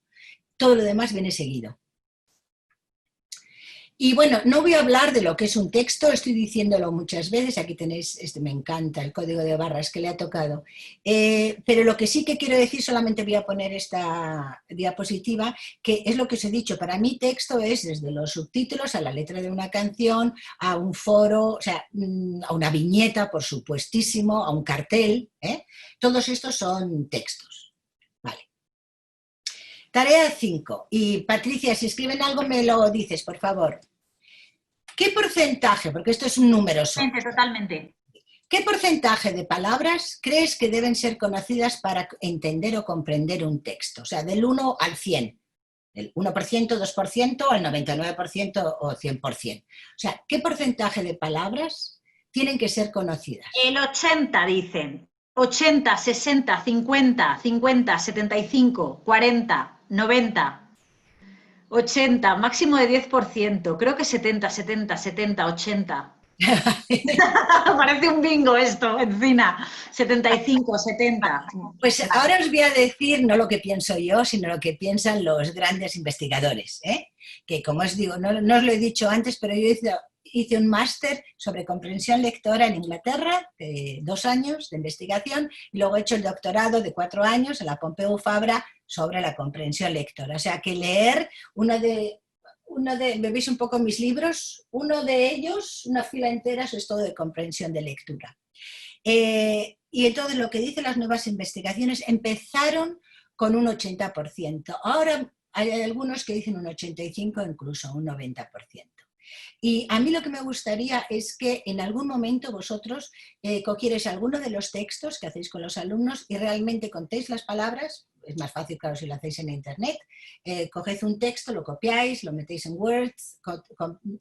todo lo demás viene seguido. Y bueno, no voy a hablar de lo que es un texto, estoy diciéndolo muchas veces, aquí tenéis, me encanta el código de barras que le ha tocado, pero lo que sí que quiero decir, solamente voy a poner esta diapositiva, que es lo que os he dicho, para mí texto es desde los subtítulos a la letra de una canción, a un foro, o sea, a una viñeta, por supuestísimo, a un cartel, todos estos son textos. Vale. Tarea 5. Y Patricia, si escriben algo me lo dices, por favor. ¿Qué porcentaje, porque esto es un número solo, totalmente, qué porcentaje de palabras crees que deben ser conocidas para entender o comprender un texto? O sea, del 1 al 100, del 1%, 2%, al 99% o 100%. O sea, ¿qué porcentaje de palabras tienen que ser conocidas? El 80 dicen. 80, 60, 50, 50, 75, 40, 90, 80, máximo de 10%, creo que 70, 70, 70, 80. Parece un bingo esto, encina. 75, 70. Pues ahora os voy a decir no lo que pienso yo, sino lo que piensan los grandes investigadores, que como os digo, no os lo he dicho antes, pero yo hice un máster sobre comprensión lectora en Inglaterra, de 2 años de investigación, y luego he hecho el doctorado de 4 años en la Pompeu Fabra sobre la comprensión lectora. O sea que leer ¿me veis un poco mis libros? Uno de ellos, una fila entera, eso es todo de comprensión de lectura. Y entonces lo que dicen las nuevas investigaciones, empezaron con un 80%. Ahora hay algunos que dicen un 85%, incluso un 90%. Y a mí lo que me gustaría es que en algún momento vosotros cogierais alguno de los textos que hacéis con los alumnos y realmente contéis las palabras. Es más fácil, claro, si lo hacéis en internet. Cogéis un texto, lo copiáis, lo metéis en Word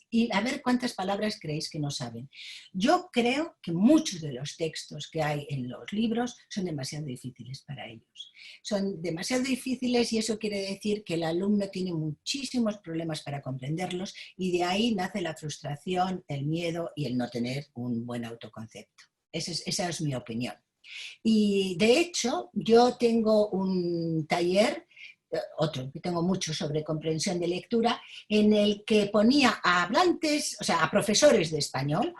y a ver cuántas palabras creéis que no saben. Yo creo que muchos de los textos que hay en los libros son demasiado difíciles para ellos. Son demasiado difíciles y eso quiere decir que el alumno tiene muchísimos problemas para comprenderlos y de ahí nace la frustración, el miedo y el no tener un buen autoconcepto. Esa es mi opinión. Y de hecho, yo tengo un taller, otro que tengo mucho sobre comprensión de lectura, en el que ponía a hablantes, o sea, a profesores de español,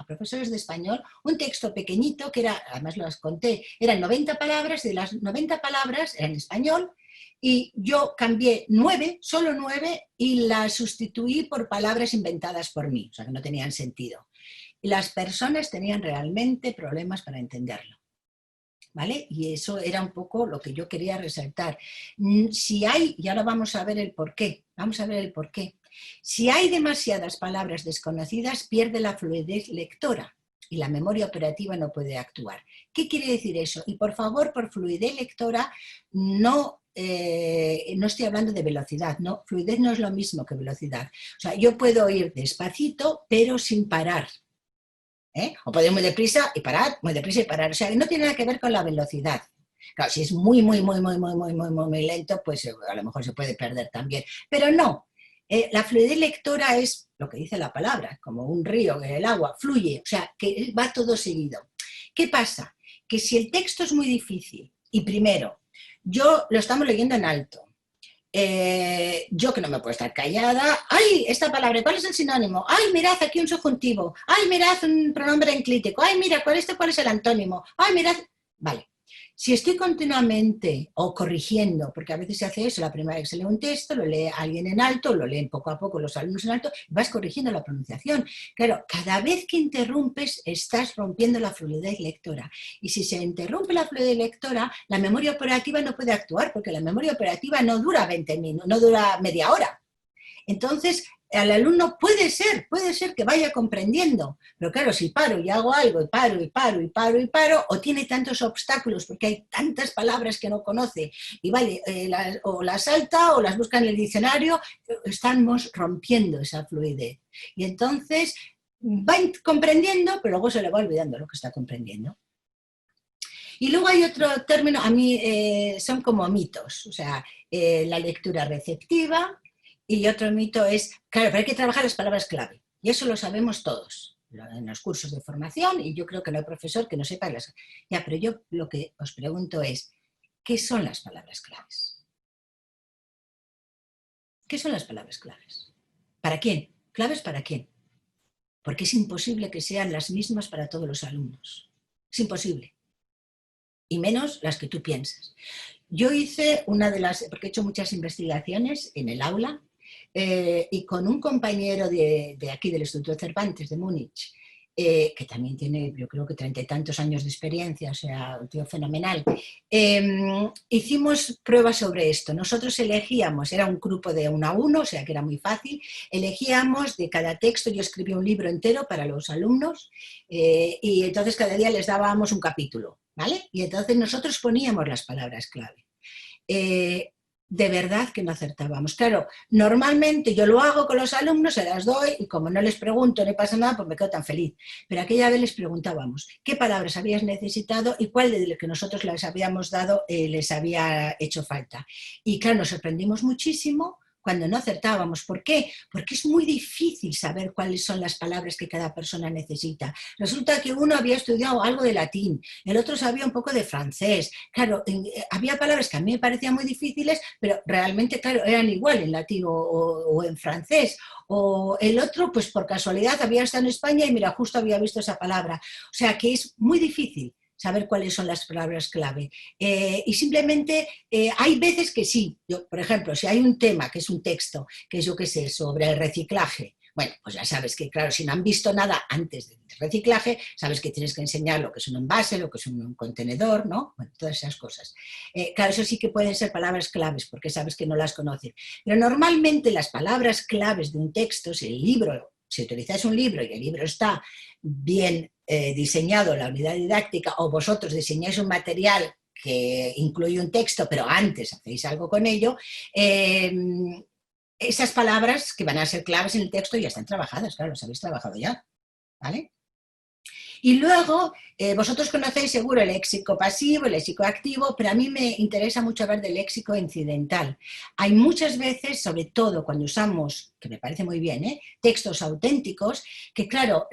un texto pequeñito que era, además las conté, eran 90 palabras, y de las 90 palabras eran en español, y yo cambié 9, solo 9, y las sustituí por palabras inventadas por mí, o sea que no tenían sentido. Y las personas tenían realmente problemas para entenderlo. ¿Vale? Y eso era un poco lo que yo quería resaltar. Si hay, y ahora vamos a ver el porqué, si hay demasiadas palabras desconocidas, pierde la fluidez lectora y la memoria operativa no puede actuar. ¿Qué quiere decir eso? Y por favor, por fluidez lectora, no estoy hablando de velocidad, ¿no? Fluidez no es lo mismo que velocidad. O sea, yo puedo ir despacito, pero sin parar. O puedo ir muy deprisa y parar, muy deprisa y parar. O sea, no tiene nada que ver con la velocidad. Claro, si es muy lento, pues a lo mejor se puede perder también. Pero no, la fluidez lectora es lo que dice la palabra, como un río en el agua, fluye, o sea, que va todo seguido. ¿Qué pasa? Que si el texto es muy difícil, y primero, yo lo estamos leyendo en alto, yo que no me puedo estar callada, ¡ay! Esta palabra, ¿cuál es el sinónimo? ¡Ay, mirad, aquí un subjuntivo! ¡Ay, mirad, un pronombre enclítico! ¡Ay, mira, ¿cuál es el antónimo? ¡Ay, mirad! Vale. Si estoy continuamente o corrigiendo, porque a veces se hace eso, la primera vez que se lee un texto, lo lee alguien en alto, lo leen poco a poco los alumnos en alto, y vas corrigiendo la pronunciación. Claro, cada vez que interrumpes, estás rompiendo la fluidez lectora. Y si se interrumpe la fluidez lectora, la memoria operativa no puede actuar, porque la memoria operativa no dura 20 minutos, no dura media hora. Entonces, al alumno puede ser que vaya comprendiendo, pero claro, si paro y hago algo, y paro, o tiene tantos obstáculos porque hay tantas palabras que no conoce, y vale, o las salta o las busca en el diccionario, estamos rompiendo esa fluidez. Y entonces va comprendiendo, pero luego se le va olvidando lo que está comprendiendo. Y luego hay otro término, a mí son como mitos, o sea, la lectura receptiva. Y otro mito es, claro, pero hay que trabajar las palabras clave. Y eso lo sabemos todos en los cursos de formación, y yo creo que no hay profesor que no sepa las... Ya, pero yo lo que os pregunto es, ¿qué son las palabras claves? ¿Qué son las palabras claves? ¿Para quién? ¿Claves para quién? Porque es imposible que sean las mismas para todos los alumnos. Es imposible. Y menos las que tú piensas. Yo hice porque he hecho muchas investigaciones en el aula, y con un compañero de aquí del Instituto Cervantes de Múnich, que también tiene, yo creo que 30 y tantos años de experiencia, o sea, un tío fenomenal, hicimos pruebas sobre esto. Nosotros elegíamos, era un grupo de 1 a 1, o sea que era muy fácil, elegíamos de cada texto, yo escribí un libro entero para los alumnos, y entonces cada día les dábamos un capítulo, ¿vale? Y entonces nosotros poníamos las palabras clave. De verdad que no acertábamos. Claro, normalmente yo lo hago con los alumnos, se las doy, y como no les pregunto, no pasa nada, pues me quedo tan feliz. Pero aquella vez les preguntábamos qué palabras habías necesitado y cuál de lo que nosotros les habíamos dado les había hecho falta. Y claro, nos sorprendimos muchísimo cuando no acertábamos. ¿Por qué? Porque es muy difícil saber cuáles son las palabras que cada persona necesita. Resulta que uno había estudiado algo de latín, el otro sabía un poco de francés. Claro, había palabras que a mí me parecían muy difíciles, pero realmente, claro, eran igual en latín o en francés. O el otro, pues por casualidad, había estado en España y mira, justo había visto esa palabra. O sea, que es muy difícil saber cuáles son las palabras clave. Y simplemente hay veces que sí. Yo, por ejemplo, si hay un tema que es un texto, que es yo qué sé, sobre el reciclaje, bueno, pues ya sabes que, claro, si no han visto nada antes del reciclaje, sabes que tienes que enseñar lo que es un envase, lo que es un contenedor, ¿no? Bueno, todas esas cosas. Claro, eso sí que pueden ser palabras claves, porque sabes que no las conocen. Pero normalmente las palabras claves de un texto, si el libro, si utilizáis un libro y el libro está bien diseñado, la unidad didáctica, o vosotros diseñáis un material que incluye un texto, pero antes hacéis algo con ello, esas palabras que van a ser claves en el texto ya están trabajadas, claro, las habéis trabajado ya, ¿vale? Y luego, vosotros conocéis seguro el léxico pasivo, el léxico activo, pero a mí me interesa mucho hablar del léxico incidental. Hay muchas veces, sobre todo cuando usamos, que me parece muy bien, textos auténticos, que claro,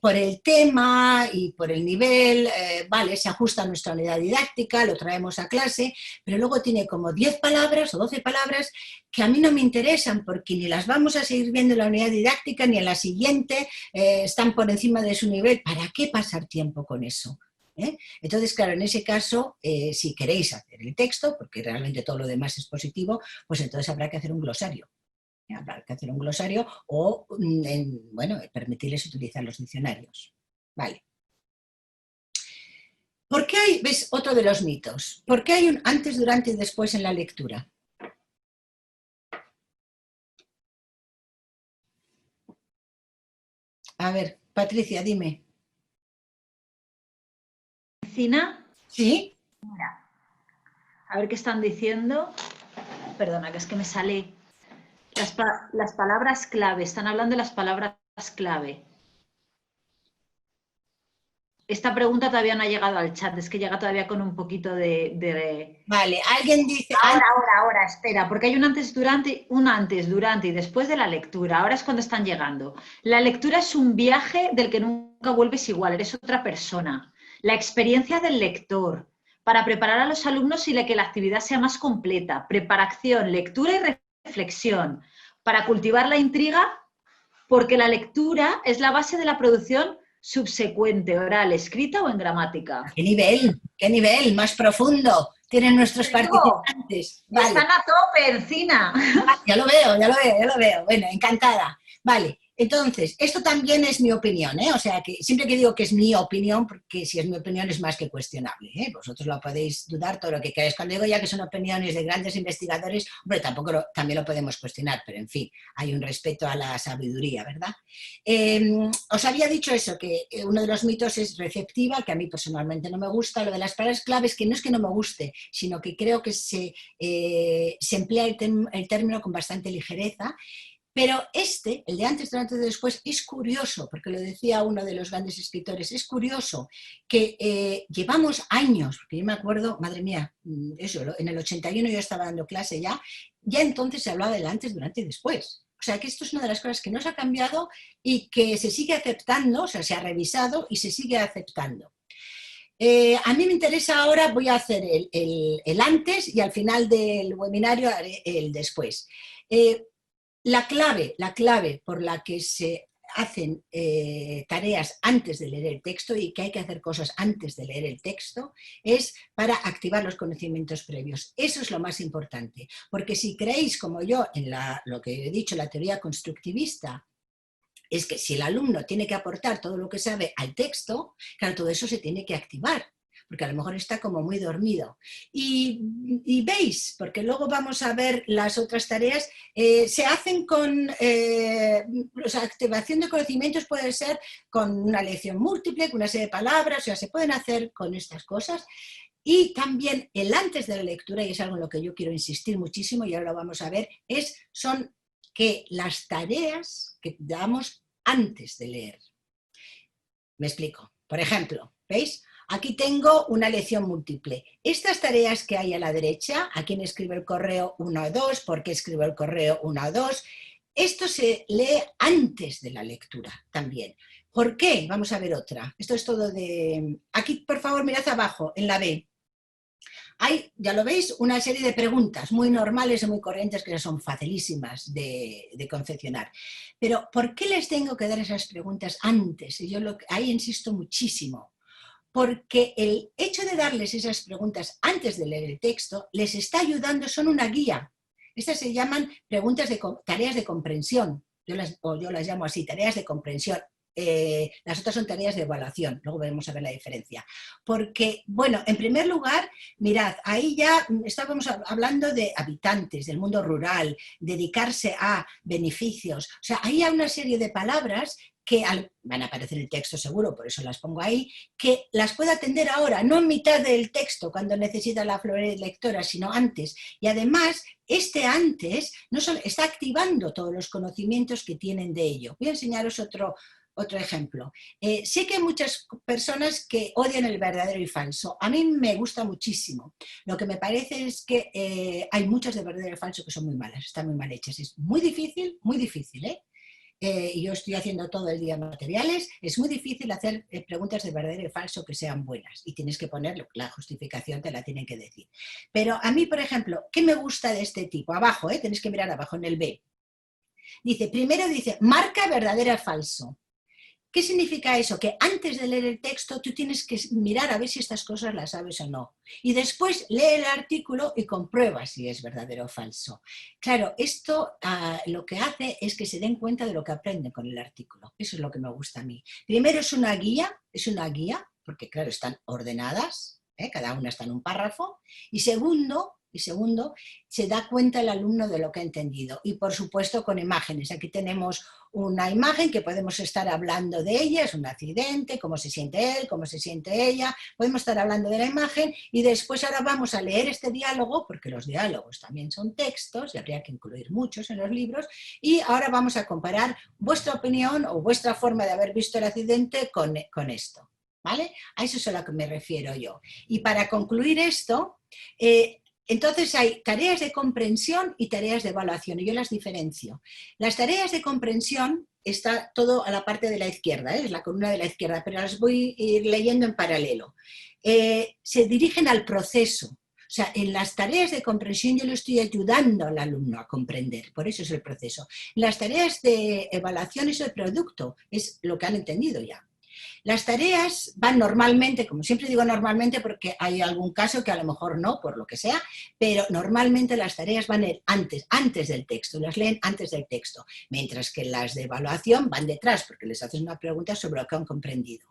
por el tema y por el nivel, vale, se ajusta a nuestra unidad didáctica, lo traemos a clase, pero luego tiene como 10 palabras o 12 palabras que a mí no me interesan porque ni las vamos a seguir viendo en la unidad didáctica ni en la siguiente, están por encima de su nivel. ¿Para qué pasar tiempo con eso? ¿eh? Entonces, claro, en ese caso, si queréis hacer el texto, porque realmente todo lo demás es positivo, pues entonces habrá que hacer un glosario. Habrá que hacer un glosario o, bueno, permitirles utilizar los diccionarios. Vale. ¿Por qué hay, ves, otro de los mitos? ¿Por qué hay un antes, durante y después en la lectura? A ver, Patricia, dime. ¿Medicina? ¿Sí? A ver qué están diciendo. Perdona, que es que me sale las palabras clave. Están hablando de las palabras clave. Esta pregunta todavía no ha llegado al chat, es que llega todavía con un poquito de... Vale, alguien dice... Ahora, espera, porque hay un antes, durante y después de la lectura. Ahora es cuando están llegando. La lectura es un viaje del que nunca vuelves igual, eres otra persona. La experiencia del lector, para preparar a los alumnos y que la actividad sea más completa. Preparación, lectura y reflexión, para cultivar la intriga, porque la lectura es la base de la producción subsecuente, oral, escrita o en gramática. Qué nivel más profundo tienen nuestros participantes. Vale. Están a tope, Encina. Ya lo veo, ya lo veo, ya lo veo. Bueno, encantada. Vale, entonces, esto también es mi opinión, ¿eh? O sea, que siempre que digo que es mi opinión, porque si es mi opinión es más que cuestionable, ¿eh? Vosotros lo podéis dudar todo lo que queráis. Cuando digo ya que son opiniones de grandes investigadores, hombre, también lo podemos cuestionar, pero en fin, hay un respeto a la sabiduría, ¿verdad? Os había dicho eso, que uno de los mitos es receptiva, que a mí personalmente no me gusta. Lo de las palabras claves, que no es que no me guste, sino que creo que se emplea el término con bastante ligereza. Pero el de antes, durante y después, es curioso, porque lo decía uno de los grandes escritores, es curioso que llevamos años, porque yo me acuerdo, madre mía, eso, en el 81 yo estaba dando clase ya entonces se hablaba del antes, durante y después. O sea que esto es una de las cosas que no se ha cambiado y que se sigue aceptando, o sea, se ha revisado y se sigue aceptando. A mí me interesa ahora, voy a hacer el antes y al final del webinario haré el después. La clave por la que se hacen tareas antes de leer el texto y que hay que hacer cosas antes de leer el texto es para activar los conocimientos previos. Eso es lo más importante, porque si creéis, como yo, en lo que he dicho, la teoría constructivista, es que si el alumno tiene que aportar todo lo que sabe al texto, claro, todo eso se tiene que activar, porque a lo mejor está como muy dormido. Y veis, porque luego vamos a ver las otras tareas, se hacen con, o sea, activación de conocimientos puede ser con una lección múltiple, con una serie de palabras, o sea, se pueden hacer con estas cosas. Y también el antes de la lectura, y es algo en lo que yo quiero insistir muchísimo, y ahora lo vamos a ver, son que las tareas que damos antes de leer. Me explico. Por ejemplo, ¿veis? Aquí tengo una lección múltiple. Estas tareas que hay a la derecha, a quién escribe el correo 1 o 2, por qué escribo el correo 1 o 2, esto se lee antes de la lectura también. ¿Por qué? Vamos a ver otra. Esto es todo de... Aquí, por favor, mirad abajo, en la B. Hay, ya lo veis, una serie de preguntas muy normales y muy corrientes que son facilísimas de confeccionar. Pero ¿por qué les tengo que dar esas preguntas antes? Y yo ahí insisto muchísimo. Porque el hecho de darles esas preguntas antes de leer el texto les está ayudando, son una guía. Estas se llaman tareas de comprensión. Yo las llamo así, tareas de comprensión. Las otras son tareas de evaluación, luego vamos a ver la diferencia. Porque, bueno, en primer lugar, mirad, ahí ya estábamos hablando de habitantes, del mundo rural, dedicarse a beneficios. O sea, ahí hay una serie de palabras que van a aparecer en el texto seguro, por eso las pongo ahí, que las puedo atender ahora, no en mitad del texto cuando necesita la lectora, sino antes. Y además, antes no solo está activando todos los conocimientos que tienen de ello. Voy a enseñaros otro ejemplo. Sé que hay muchas personas que odian el verdadero y falso. A mí me gusta muchísimo. Lo que me parece es que hay muchas de verdadero y falso que son muy malas, están muy mal hechas. Es muy difícil, ¿eh? Yo estoy haciendo todo el día materiales, es muy difícil hacer preguntas de verdadero y falso que sean buenas y tienes que poner la justificación, te la tienen que decir. Pero a mí, por ejemplo, ¿qué me gusta de este tipo? Abajo, tenéis que mirar abajo en el B. Primero dice, marca verdadero o falso. ¿Qué significa eso? Que antes de leer el texto tú tienes que mirar a ver si estas cosas las sabes o no. Y después lee el artículo y comprueba si es verdadero o falso. Claro, esto lo que hace es que se den cuenta de lo que aprenden con el artículo. Eso es lo que me gusta a mí. Primero es una guía, porque claro, están ordenadas, cada una está en un párrafo. Y segundo, se da cuenta el alumno de lo que ha entendido. Y por supuesto con imágenes. Aquí tenemos una imagen que podemos estar hablando de ella, es un accidente, cómo se siente él, cómo se siente ella, podemos estar hablando de la imagen y después ahora vamos a leer este diálogo, porque los diálogos también son textos y habría que incluir muchos en los libros, y ahora vamos a comparar vuestra opinión o vuestra forma de haber visto el accidente con esto, ¿vale? A eso es a lo que me refiero yo. Y para concluir esto, entonces hay tareas de comprensión y tareas de evaluación, y yo las diferencio. Las tareas de comprensión está todo a la parte de la izquierda, es la columna de la izquierda, pero las voy a ir leyendo en paralelo. Se dirigen al proceso. O sea, en las tareas de comprensión yo le estoy ayudando al alumno a comprender, por eso es el proceso. Las tareas de evaluación es el producto, es lo que han entendido ya. Las tareas van normalmente, como siempre digo normalmente porque hay algún caso que a lo mejor no, por lo que sea, pero normalmente las tareas van antes del texto, las leen antes del texto, mientras que las de evaluación van detrás porque les haces una pregunta sobre lo que han comprendido.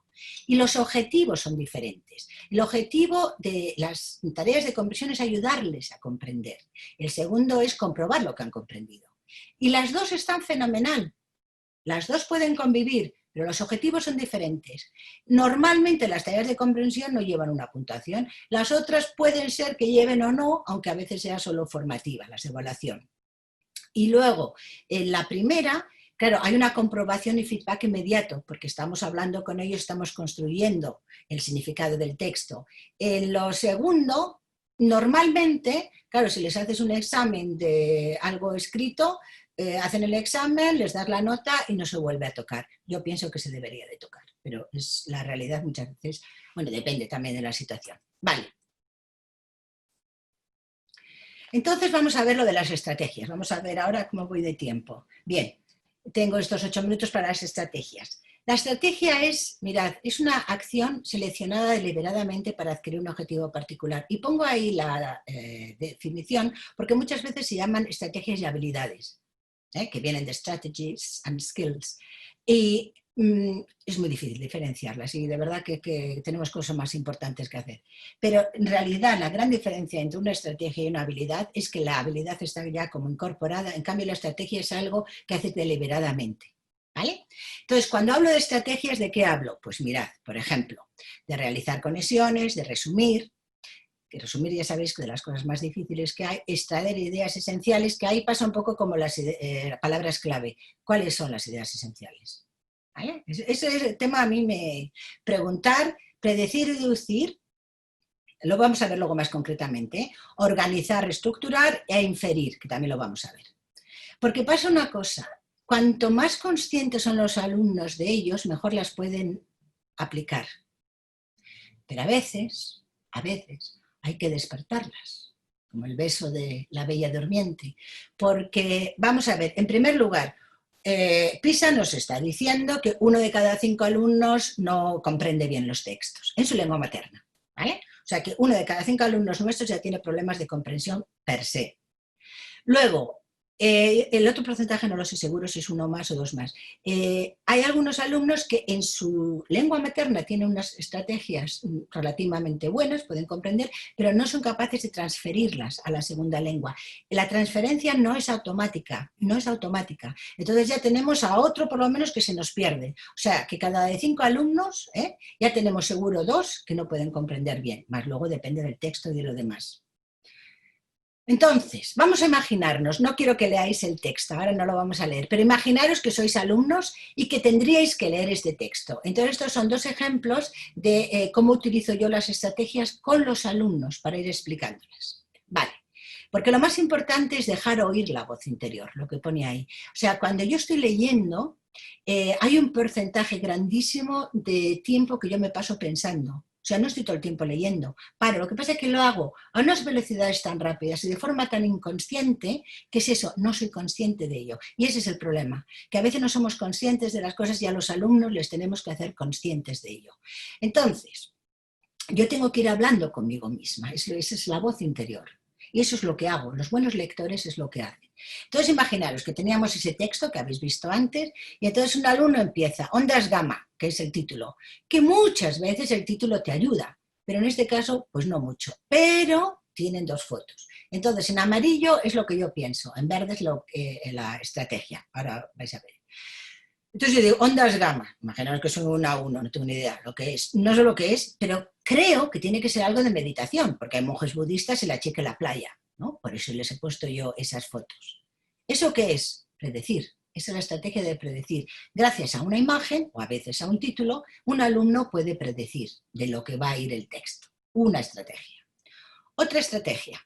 Y los objetivos son diferentes. El objetivo de las tareas de comprensión es ayudarles a comprender. El segundo es comprobar lo que han comprendido. Y las dos están fenomenal. Las dos pueden convivir, pero los objetivos son diferentes. Normalmente las tareas de comprensión no llevan una puntuación, las otras pueden ser que lleven o no, aunque a veces sea solo formativa, las de evaluación. Y luego, en la primera, claro, hay una comprobación y feedback inmediato, porque estamos hablando con ellos, estamos construyendo el significado del texto. En lo segundo, normalmente, claro, si les haces un examen de algo escrito, hacen el examen, les das la nota y no se vuelve a tocar. Yo pienso que se debería de tocar, pero es la realidad muchas veces, bueno, depende también de la situación. Vale. Entonces vamos a ver lo de las estrategias. Vamos a ver ahora cómo voy de tiempo. Bien, tengo estos 8 minutos para las estrategias. La estrategia es, mirad, es una acción seleccionada deliberadamente para adquirir un objetivo particular. Y pongo ahí la definición porque muchas veces se llaman estrategias y habilidades, que vienen de strategies and skills. Y es muy difícil diferenciarlas y de verdad que tenemos cosas más importantes que hacer. Pero en realidad la gran diferencia entre una estrategia y una habilidad es que la habilidad está ya como incorporada, en cambio la estrategia es algo que haces deliberadamente. ¿Vale? Entonces, cuando hablo de estrategias, ¿de qué hablo? Pues mirad, por ejemplo, de realizar conexiones, de resumir, que resumir ya sabéis que de las cosas más difíciles que hay, extraer ideas esenciales, que ahí pasa un poco como las palabras clave. ¿Cuáles son las ideas esenciales? ¿Vale? Ese es el tema a mí me... Preguntar, predecir y deducir, lo vamos a ver luego más concretamente, organizar, reestructurar e inferir, que también lo vamos a ver. Porque pasa una cosa, cuanto más conscientes son los alumnos de ellos, mejor las pueden aplicar. Pero a veces hay que despertarlas, como el beso de la Bella Durmiente, porque, vamos a ver, en primer lugar, PISA nos está diciendo que 1 de cada 5 alumnos no comprende bien los textos en su lengua materna, ¿vale? O sea que 1 de cada 5 alumnos nuestros ya tiene problemas de comprensión per se. Luego, el otro porcentaje no lo sé seguro si es 1 más o 2 más. Hay algunos alumnos que en su lengua materna tienen unas estrategias relativamente buenas, pueden comprender, pero no son capaces de transferirlas a la segunda lengua. La transferencia no es automática, Entonces ya tenemos a otro por lo menos que se nos pierde. O sea, que cada de 5 alumnos ya tenemos seguro 2 que no pueden comprender bien, más luego depende del texto y de lo demás. Entonces, vamos a imaginarnos, no quiero que leáis el texto, ahora no lo vamos a leer, pero imaginaros que sois alumnos y que tendríais que leer este texto. Entonces, estos son 2 ejemplos de cómo utilizo yo las estrategias con los alumnos para ir explicándolas. Vale, porque lo más importante es dejar oír la voz interior, lo que pone ahí. O sea, cuando yo estoy leyendo, hay un porcentaje grandísimo de tiempo que yo me paso pensando. O sea, no estoy todo el tiempo leyendo. Paro, lo que pasa es que lo hago a unas velocidades tan rápidas y de forma tan inconsciente, que es eso, no soy consciente de ello. Y ese es el problema, que a veces no somos conscientes de las cosas y a los alumnos les tenemos que hacer conscientes de ello. Entonces, yo tengo que ir hablando conmigo misma, esa es la voz interior. Y eso es lo que hago, los buenos lectores es lo que hacen. Entonces imaginaros que teníamos ese texto que habéis visto antes y entonces un alumno empieza, Ondas Gamma, que es el título, que muchas veces el título te ayuda, pero en este caso pues no mucho, pero tienen dos fotos. Entonces en amarillo es lo que yo pienso, en verde es la estrategia, ahora vais a ver. Entonces yo digo, ondas gamma, imaginaos que son 1 a 1, no tengo ni idea lo que es, no sé lo que es, pero creo que tiene que ser algo de meditación, porque hay monjes budistas en la chica en la playa, ¿no? Por eso les he puesto yo esas fotos. ¿Eso qué es? Predecir. Esa es la estrategia de predecir. Gracias a una imagen, o a veces a un título, un alumno puede predecir de lo que va a ir el texto. Una estrategia. Otra estrategia.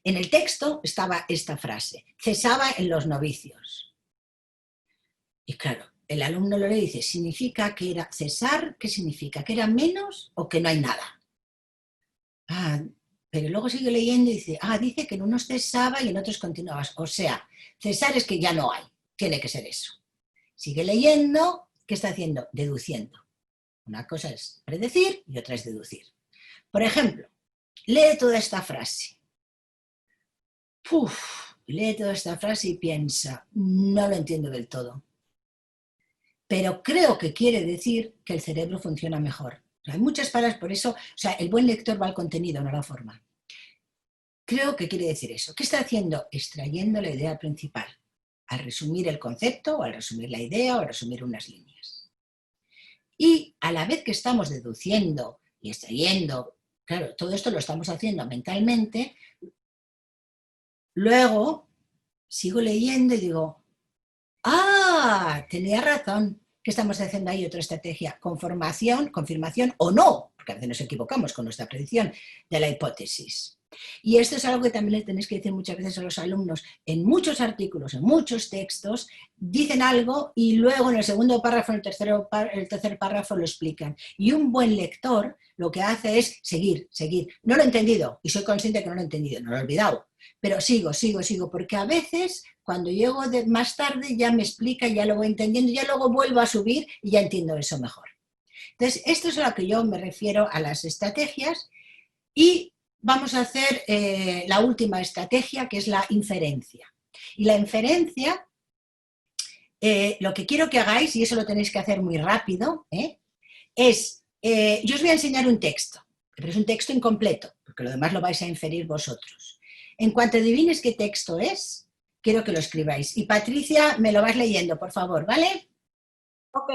En el texto estaba esta frase, cesaba en los novicios. Y claro, el alumno lo lee y dice, ¿significa que era cesar? ¿Qué significa? ¿Que era menos o que no hay nada? Pero luego sigue leyendo y dice, dice que en unos cesaba y en otros continuaba. O sea, cesar es que ya no hay, tiene que ser eso. Sigue leyendo, ¿qué está haciendo? Deduciendo. Una cosa es predecir y otra es deducir. Por ejemplo, lee toda esta frase. Lee toda esta frase y piensa, no lo entiendo del todo. Pero creo que quiere decir que el cerebro funciona mejor. O sea, hay muchas palabras, por eso, el buen lector va al contenido, no a la forma. Creo que quiere decir eso. ¿Qué está haciendo? Extrayendo la idea principal, al resumir el concepto, o al resumir la idea, o al resumir unas líneas. Y a la vez que estamos deduciendo y extrayendo, claro, todo esto lo estamos haciendo mentalmente, luego sigo leyendo y digo, tenía razón. ¿Qué estamos haciendo ahí? Otra estrategia, confirmación o no, porque a veces nos equivocamos con nuestra predicción de la hipótesis. Y esto es algo que también le tenéis que decir muchas veces a los alumnos. En muchos artículos, en muchos textos, dicen algo y luego en el segundo párrafo, en el tercer párrafo lo explican. Y un buen lector lo que hace es seguir. No lo he entendido y soy consciente de que no lo he entendido, no lo he olvidado. Pero sigo, porque a veces cuando llego más tarde ya me explica, ya lo voy entendiendo, ya luego vuelvo a subir y ya entiendo eso mejor. Entonces, esto es a lo que yo me refiero a las estrategias y vamos a hacer la última estrategia, que es la inferencia. Y la inferencia, lo que quiero que hagáis, y eso lo tenéis que hacer muy rápido, es, yo os voy a enseñar un texto, pero es un texto incompleto, porque lo demás lo vais a inferir vosotros. En cuanto adivines qué texto es, quiero que lo escribáis. Y Patricia, me lo vas leyendo, por favor, ¿vale? Ok.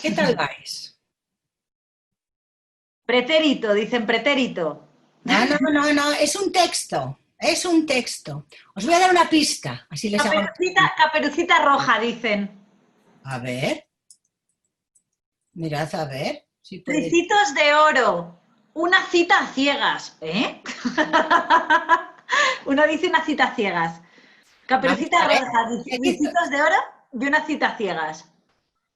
¿Qué tal vais? Pretérito, dicen pretérito. No, es un texto. Es un texto. Os voy a dar una pista, así les hago. Caperucita roja, dicen. A ver. Mirad, a ver. Si podéis. Tricitos de oro. Una cita a ciegas. Uno dice una cita a ciegas. Caperucita roja, tricitos de oro y una cita a ciegas.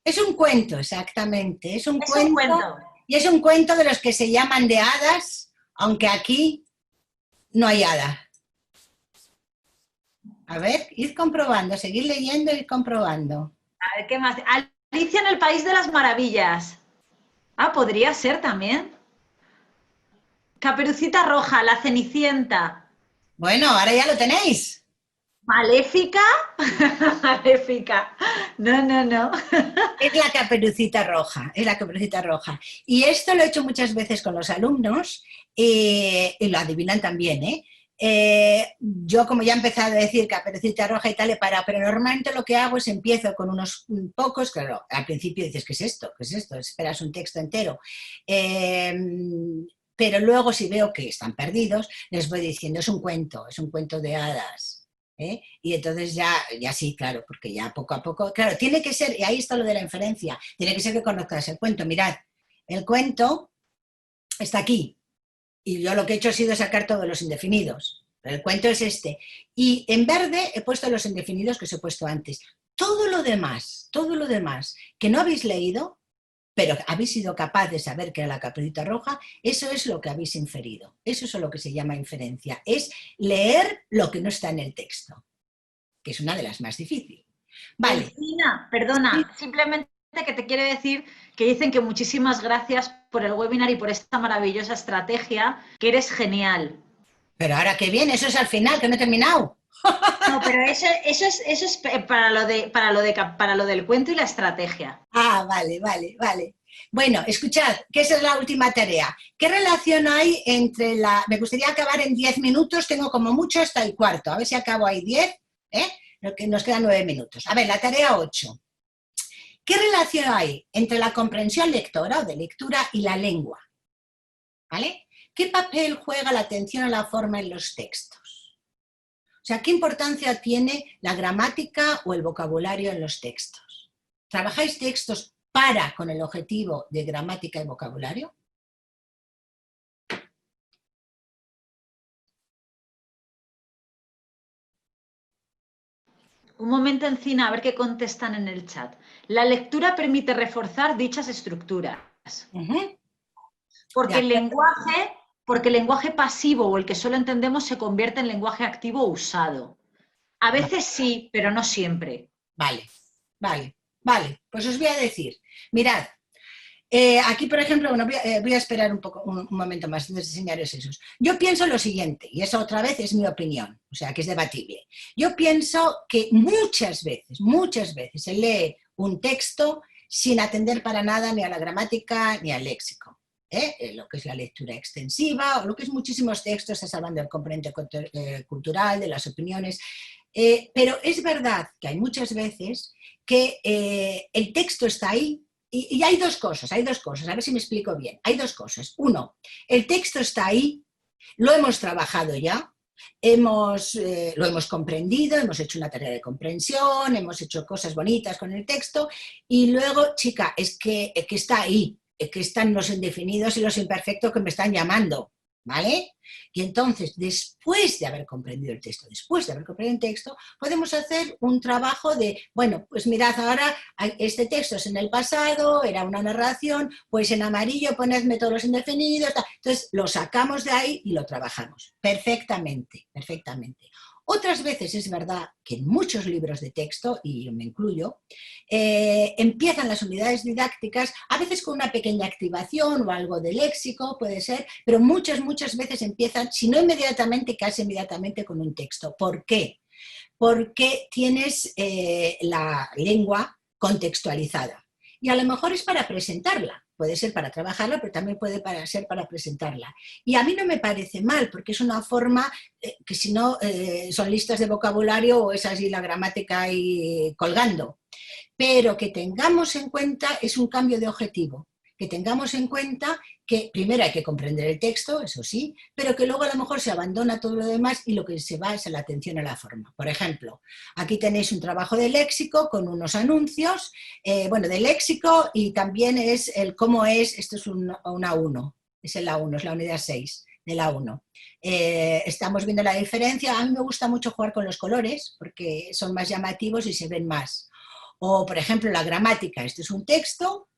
Es un cuento, exactamente. Es un cuento. Y es un cuento de los que se llaman de hadas, aunque aquí no hay hada. A ver, id comprobando, seguid leyendo y comprobando. A ver, ¿qué más? Alicia en el País de las Maravillas. Podría ser también. Caperucita roja, la Cenicienta. Bueno, ahora ya lo tenéis. ¿Maléfica? Maléfica. No. Es la Caperucita roja, es la Caperucita roja. Y esto lo he hecho muchas veces con los alumnos y lo adivinan también, yo como ya he empezado a decir Caperucita roja y tal, pero normalmente lo que hago es empiezo con unos pocos, claro, al principio dices, ¿qué es esto? Esperas un texto entero. pero luego si veo que están perdidos, les voy diciendo, es un cuento de hadas. Y entonces ya sí, claro, porque ya poco a poco, claro, tiene que ser, y ahí está lo de la inferencia, tiene que ser que conozcas el cuento. Mirad, el cuento está aquí, y yo lo que he hecho ha sido sacar todos los indefinidos, pero el cuento es este. Y en verde he puesto los indefinidos que os he puesto antes. Todo lo demás que no habéis leído, pero habéis sido capaz de saber que era la caperucita roja, eso es lo que habéis inferido. Eso es lo que se llama inferencia. Es leer lo que no está en el texto, que es una de las más difíciles. Vale. Delfina, perdona, simplemente que te quiero decir que dicen que muchísimas gracias por el webinar y por esta maravillosa estrategia, que eres genial. Pero ahora que viene, eso es al final, que no he terminado. No, pero eso es para lo del cuento y la estrategia. Ah, vale. Bueno, escuchad, que esa es la última tarea. ¿Qué relación hay entre la... Me gustaría acabar en 10 minutos, tengo como mucho hasta el cuarto, a ver si acabo ahí 10, nos quedan 9 minutos. A ver, la tarea 8. ¿Qué relación hay entre la comprensión lectora o de lectura y la lengua? ¿Vale? ¿Qué papel juega la atención a la forma en los textos? O sea, ¿qué importancia tiene la gramática o el vocabulario en los textos? ¿Trabajáis textos con el objetivo de gramática y vocabulario? Un momento, Encina, a ver qué contestan en el chat. La lectura permite reforzar dichas estructuras. Porque el lenguaje pasivo o el que solo entendemos se convierte en lenguaje activo usado. A veces sí, pero no siempre. Vale. Pues os voy a decir, mirad, aquí, por ejemplo, bueno, voy a esperar un momento más antes de enseñaros esos. Yo pienso lo siguiente, y eso otra vez es mi opinión, o sea, que es debatible. Yo pienso que muchas veces se lee un texto sin atender para nada ni a la gramática ni al léxico. Lo que es la lectura extensiva, o lo que es muchísimos textos, estás hablando del componente cultural, de las opiniones, pero es verdad que hay muchas veces que el texto está ahí. Y hay dos cosas, a ver si me explico bien. Hay dos cosas. Uno, el texto está ahí, lo hemos trabajado ya, lo hemos comprendido, hemos hecho una tarea de comprensión, hemos hecho cosas bonitas con el texto, y luego, chica, es que está ahí, es que están los indefinidos y los imperfectos que me están llamando, ¿vale? Y entonces, después de haber comprendido el texto, podemos hacer un trabajo de, bueno, pues mirad, ahora este texto es en el pasado, era una narración, pues en amarillo ponedme todos los indefinidos, entonces lo sacamos de ahí y lo trabajamos perfectamente. Otras veces es verdad que en muchos libros de texto, y yo me incluyo, empiezan las unidades didácticas, a veces con una pequeña activación o algo de léxico, puede ser, pero muchas veces empiezan, si no inmediatamente, casi inmediatamente con un texto. ¿Por qué? Porque tienes la lengua contextualizada. Y a lo mejor es para presentarla, puede ser para trabajarla, pero también puede ser para presentarla. Y a mí no me parece mal, porque es una forma que si no son listas de vocabulario o es así la gramática ahí colgando. Pero que tengamos en cuenta, es un cambio de objetivo, que tengamos en cuenta que primero hay que comprender el texto, eso sí, pero que luego a lo mejor se abandona todo lo demás y lo que se va es la atención a la forma. Por ejemplo, aquí tenéis un trabajo de léxico con unos anuncios, de léxico, y también es el cómo es, esto es un A1, es el A1, es la unidad 6 del A1. Estamos viendo la diferencia, a mí me gusta mucho jugar con los colores porque son más llamativos y se ven más. O, por ejemplo, la gramática, este es un texto,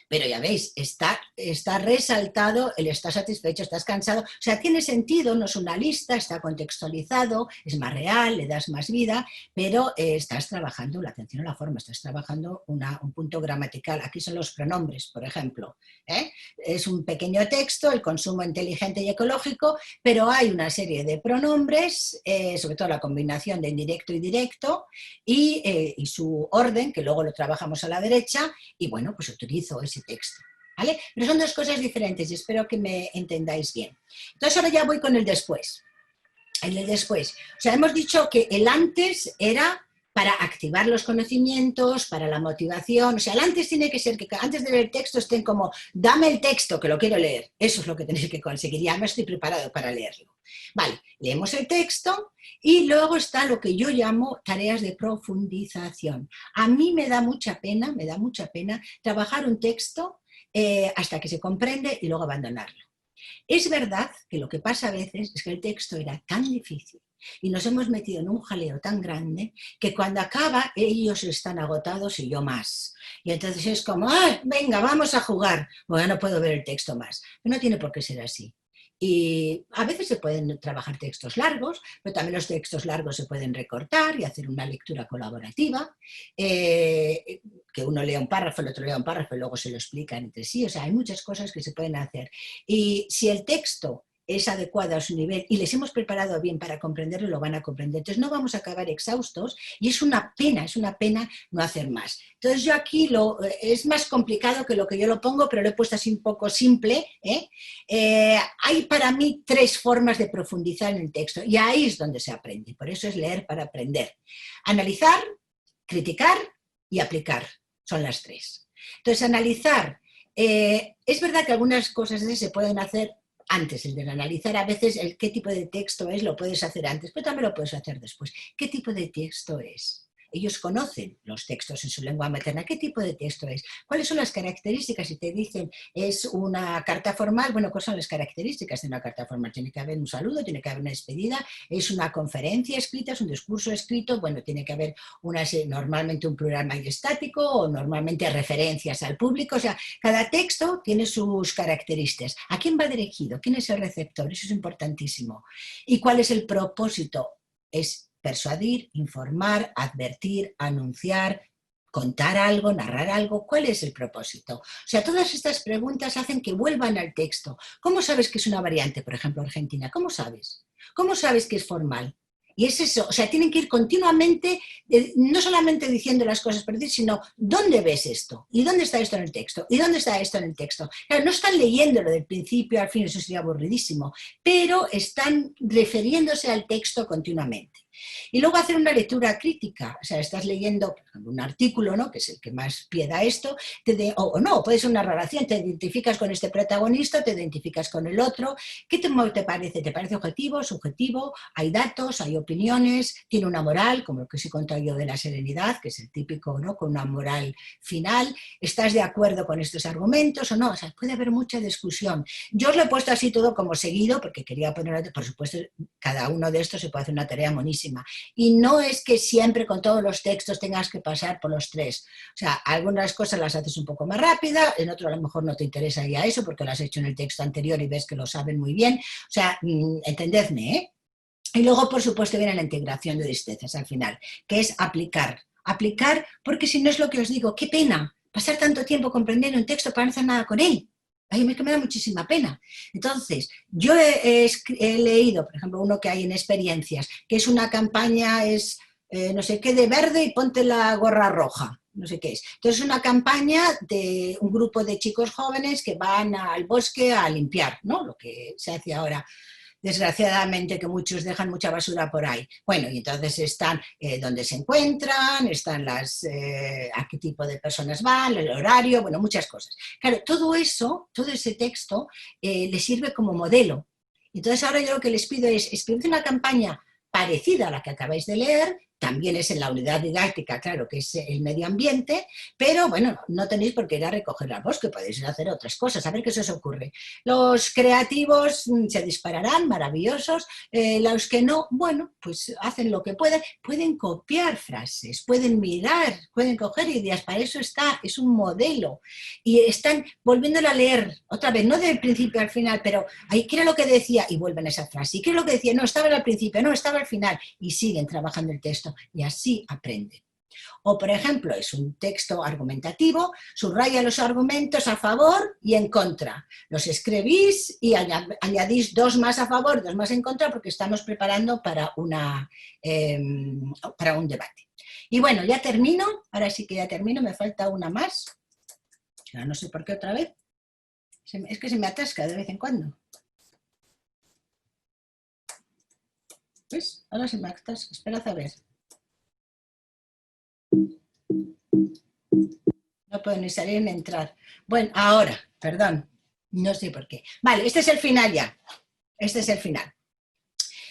pero ya veis, está resaltado el estás satisfecho, estás cansado, o sea, tiene sentido, no es una lista, está contextualizado, es más real, le das más vida, pero estás trabajando la atención a la forma, estás trabajando un punto gramatical. Aquí son los pronombres, por ejemplo. Es un pequeño texto, el consumo inteligente y ecológico, pero hay una serie de pronombres, sobre todo la combinación de indirecto y directo, y su orden, que luego lo trabajamos a la derecha, y bueno, pues utilizo ese texto, ¿vale? Pero son dos cosas diferentes y espero que me entendáis bien. Entonces ahora ya voy con el después. En el después, o sea, hemos dicho que el antes era para activar los conocimientos, para la motivación. O sea, el antes tiene que ser que antes de leer el texto estén como, dame el texto que lo quiero leer. Eso es lo que tenéis que conseguir. Ya me estoy preparado para leerlo. Vale, leemos el texto y luego está lo que yo llamo tareas de profundización. A mí me da mucha pena trabajar un texto hasta que se comprende y luego abandonarlo. Es verdad que lo que pasa a veces es que el texto era tan difícil y nos hemos metido en un jaleo tan grande que cuando acaba ellos están agotados y yo más. Y entonces es como, ¡ay, venga, vamos a jugar! Bueno, no puedo ver el texto más. Pero no tiene por qué ser así. Y a veces se pueden trabajar textos largos, pero también los textos largos se pueden recortar y hacer una lectura colaborativa, que uno lea un párrafo, el otro lea un párrafo y luego se lo explican entre sí. O sea, hay muchas cosas que se pueden hacer. Y si el texto es adecuado a su nivel y les hemos preparado bien para comprenderlo, lo van a comprender. Entonces no vamos a acabar exhaustos y es una pena no hacer más. Entonces yo aquí es más complicado que lo que yo lo pongo, pero lo he puesto así un poco simple. Hay para mí 3 formas de profundizar en el texto y ahí es donde se aprende. Por eso es leer para aprender. Analizar, criticar y aplicar. Son las 3. Entonces analizar, es verdad que algunas cosas se pueden hacer antes, el de analizar a veces qué tipo de texto es, lo puedes hacer antes, pero también lo puedes hacer después. ¿Qué tipo de texto es? Ellos conocen los textos en su lengua materna. ¿Qué tipo de texto es? ¿Cuáles son las características? Si te dicen, es una carta formal, bueno, ¿cuáles son las características de una carta formal? Tiene que haber un saludo, tiene que haber una despedida, es una conferencia escrita, es un discurso escrito, bueno, tiene que haber normalmente un plural majestático o normalmente referencias al público. O sea, cada texto tiene sus características. ¿A quién va dirigido? ¿Quién es el receptor? Eso es importantísimo. ¿Y cuál es el propósito? Es persuadir, informar, advertir, anunciar, contar algo, narrar algo. ¿Cuál es el propósito? O sea, todas estas preguntas hacen que vuelvan al texto. ¿Cómo sabes que es una variante, por ejemplo, argentina? ¿Cómo sabes? ¿Cómo sabes que es formal? Y es eso, o sea, tienen que ir continuamente, no solamente diciendo las cosas por decir, sino ¿dónde ves esto? ¿Y dónde está esto en el texto? ¿Y dónde está esto en el texto? Claro, no están leyéndolo del principio al fin, eso sería aburridísimo, pero están refiriéndose al texto continuamente. Y luego hacer una lectura crítica, o sea, estás leyendo por ejemplo, un artículo, ¿no? Que es el que más pie da esto, o no, puede ser una narración, te identificas con este protagonista, te identificas con el otro, ¿qué te parece? ¿Te parece objetivo, subjetivo? Hay datos, hay opiniones, tiene una moral, como lo que os he contado yo de la serenidad, que es el típico, ¿no? Con una moral final, ¿estás de acuerdo con estos argumentos o no? O sea, puede haber mucha discusión. Yo os lo he puesto así todo como seguido, porque quería poner, por supuesto, cada uno de estos se puede hacer una tarea monísima. Y no es que siempre con todos los textos tengas que pasar por los 3. O sea, algunas cosas las haces un poco más rápida, en otro a lo mejor no te interesa ya eso porque lo has hecho en el texto anterior y ves que lo saben muy bien. O sea, entendedme, ¿eh? Y luego, por supuesto, viene la integración de destrezas al final, que es aplicar. Aplicar, porque si no es lo que os digo, qué pena pasar tanto tiempo comprendiendo un texto para no hacer nada con él. A mí me da muchísima pena. Entonces, yo he leído, por ejemplo, uno que hay en Experiencias, que es una campaña, es no sé qué de verde y ponte la gorra roja, no sé qué es. Entonces, es una campaña de un grupo de chicos jóvenes que van al bosque a limpiar, ¿no? Lo que se hace ahora, desgraciadamente, que muchos dejan mucha basura por ahí. Bueno, y entonces están donde se encuentran, están a qué tipo de personas van, el horario, bueno, muchas cosas. Claro, todo eso, todo ese texto les sirve como modelo. Entonces ahora yo lo que les pido es escribir una campaña parecida a la que acabáis de leer, también es en la unidad didáctica, claro, que es el medio ambiente, pero bueno, no tenéis por qué ir a recoger al bosque, podéis ir a hacer otras cosas, a ver qué se os ocurre. Los creativos se dispararán, maravillosos, los que no, bueno, pues hacen lo que pueden copiar frases, pueden mirar, pueden coger ideas, para eso está, es un modelo, y están volviéndolo a leer otra vez, no del principio al final, pero ahí, ¿qué era lo que decía? Y vuelven a esa frase, ¿y qué es lo que decía? No, estaba al principio, no, estaba al final, y siguen trabajando el texto. Y así aprenden. O, por ejemplo, es un texto argumentativo, subraya los argumentos a favor y en contra. Los escribís y añadís 2 más a favor, 2 más en contra, porque estamos preparando para un debate. Y bueno, ya termino, ahora sí que ya termino, me falta una más. No sé por qué otra vez. Es que se me atasca de vez en cuando. ¿Ves? Ahora se me atasca, esperad a ver. No puedo ni salir ni entrar. Bueno, ahora, perdón, no sé por qué. Vale, este es el final ya. Este es el final.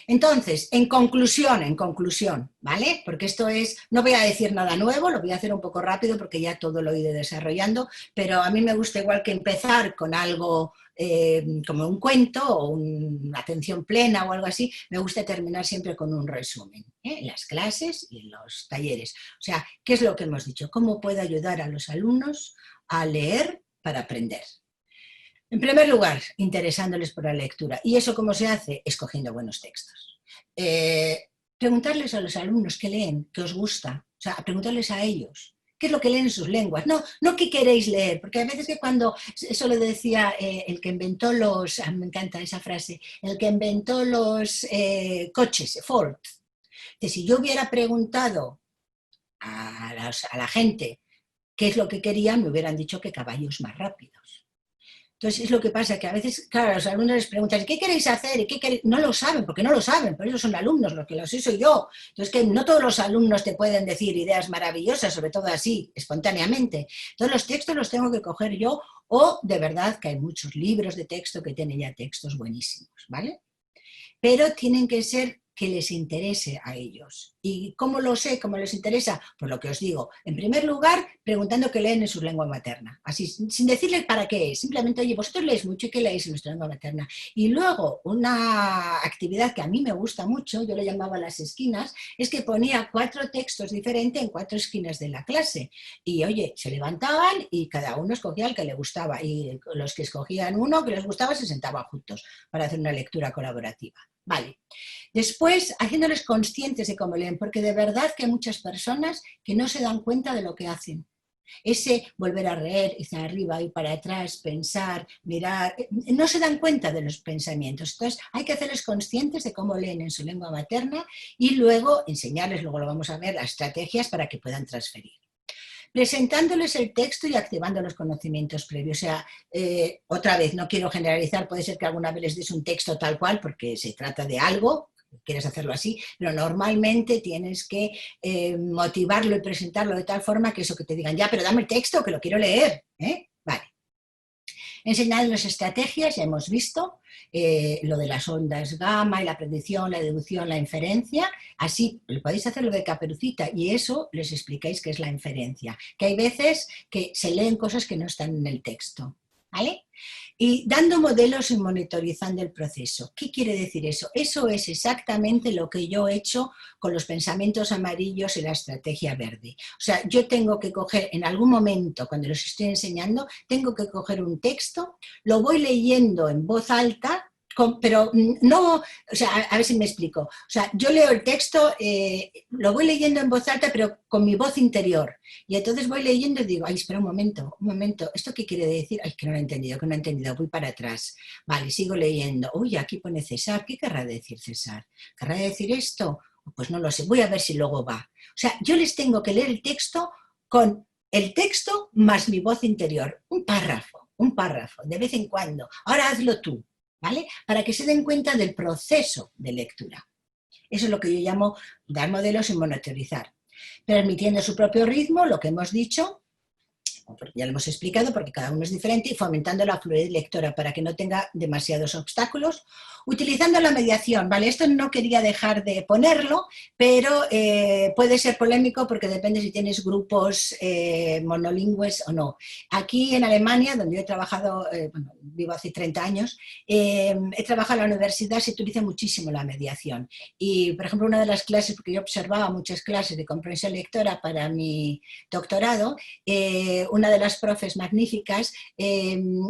Entonces, en conclusión, ¿vale? Porque esto es, no voy a decir nada nuevo, lo voy a hacer un poco rápido porque ya todo lo he ido desarrollando, pero a mí me gusta igual que empezar con algo como un cuento o una atención plena o algo así, me gusta terminar siempre con un resumen, en las clases y en los talleres. O sea, ¿qué es lo que hemos dicho? ¿Cómo puedo ayudar a los alumnos a leer para aprender? En primer lugar, interesándoles por la lectura. ¿Y eso cómo se hace? Escogiendo buenos textos. Preguntarles a los alumnos qué leen, qué os gusta, o sea, preguntarles a ellos. ¿Qué es lo que leen en sus lenguas? No qué queréis leer, porque a veces que cuando, eso lo decía el que inventó los, me encanta esa frase, el que inventó los coches, Ford, que si yo hubiera preguntado a la gente qué es lo que querían, me hubieran dicho que caballos más rápidos. Entonces es lo que pasa, que a veces, claro, a los alumnos les preguntan, ¿qué queréis hacer? ¿Y qué queréis? No lo saben, porque no lo saben, por eso son alumnos, lo que lo sé soy yo. Entonces que no todos los alumnos te pueden decir ideas maravillosas, sobre todo así, espontáneamente. Todos los textos los tengo que coger yo, o de verdad que hay muchos libros de texto que tienen ya textos buenísimos, ¿vale? Pero tienen que ser que les interese a ellos. ¿Y cómo lo sé? ¿Cómo les interesa? Pues lo que os digo. En primer lugar, preguntando qué leen en su lengua materna. Así, sin decirles para qué es. Simplemente, oye, vosotros leéis mucho y qué leéis en nuestra lengua materna. Y luego, una actividad que a mí me gusta mucho, yo le llamaba las esquinas, es que ponía 4 textos diferentes en 4 esquinas de la clase. Y oye, se levantaban y cada uno escogía el que le gustaba. Y los que escogían uno que les gustaba se sentaban juntos para hacer una lectura colaborativa. Vale. Después, haciéndoles conscientes de cómo leen, porque de verdad que hay muchas personas que no se dan cuenta de lo que hacen. Ese volver a leer, ir arriba, ir para atrás, pensar, mirar, no se dan cuenta de los pensamientos. Entonces, hay que hacerles conscientes de cómo leen en su lengua materna y luego enseñarles, luego lo vamos a ver, las estrategias para que puedan transferir. Presentándoles el texto y activando los conocimientos previos. O sea, otra vez, no quiero generalizar, puede ser que alguna vez les des un texto tal cual porque se trata de algo, quieres hacerlo así, pero normalmente tienes que motivarlo y presentarlo de tal forma que eso que te digan, ya, pero dame el texto que lo quiero leer. Vale. Enseñarles estrategias, ya hemos visto, lo de las ondas gamma y la predicción, la deducción, la inferencia, así podéis hacer lo de Caperucita y eso les explicáis qué es la inferencia, que hay veces que se leen cosas que no están en el texto, ¿vale? Y dando modelos y monitorizando el proceso. ¿Qué quiere decir eso? Eso es exactamente lo que yo he hecho con los pensamientos amarillos y la estrategia verde. O sea, yo tengo que coger en algún momento, cuando los estoy enseñando, tengo que coger un texto, lo voy leyendo en voz alta, pero no, o sea, a ver si me explico. O sea, yo leo el texto, lo voy leyendo en voz alta, pero con mi voz interior. Y entonces voy leyendo y digo, ay, espera un momento, ¿esto qué quiere decir? Ay, que no lo he entendido, voy para atrás. Vale, sigo leyendo. Uy, aquí pone César, ¿qué querrá decir César? ¿Querrá decir esto? Pues no lo sé, voy a ver si luego va. O sea, yo les tengo que leer el texto con el texto más mi voz interior. Un párrafo, de vez en cuando. Ahora hazlo tú. ¿Vale? Para que se den cuenta del proceso de lectura. Eso es lo que yo llamo dar modelos y monitorizar. Permitiendo su propio ritmo, lo que hemos dicho, ya lo hemos explicado porque cada uno es diferente, y fomentando la fluidez lectora para que no tenga demasiados obstáculos. Utilizando la mediación, ¿vale? Esto no quería dejar de ponerlo, pero puede ser polémico porque depende si tienes grupos monolingües o no. Aquí en Alemania, donde yo he trabajado, bueno, vivo hace 30 años, he trabajado en la universidad, se utiliza muchísimo la mediación. Y, por ejemplo, una de las clases, porque yo observaba muchas clases de comprensión lectora para mi doctorado, una de las profes magníficas,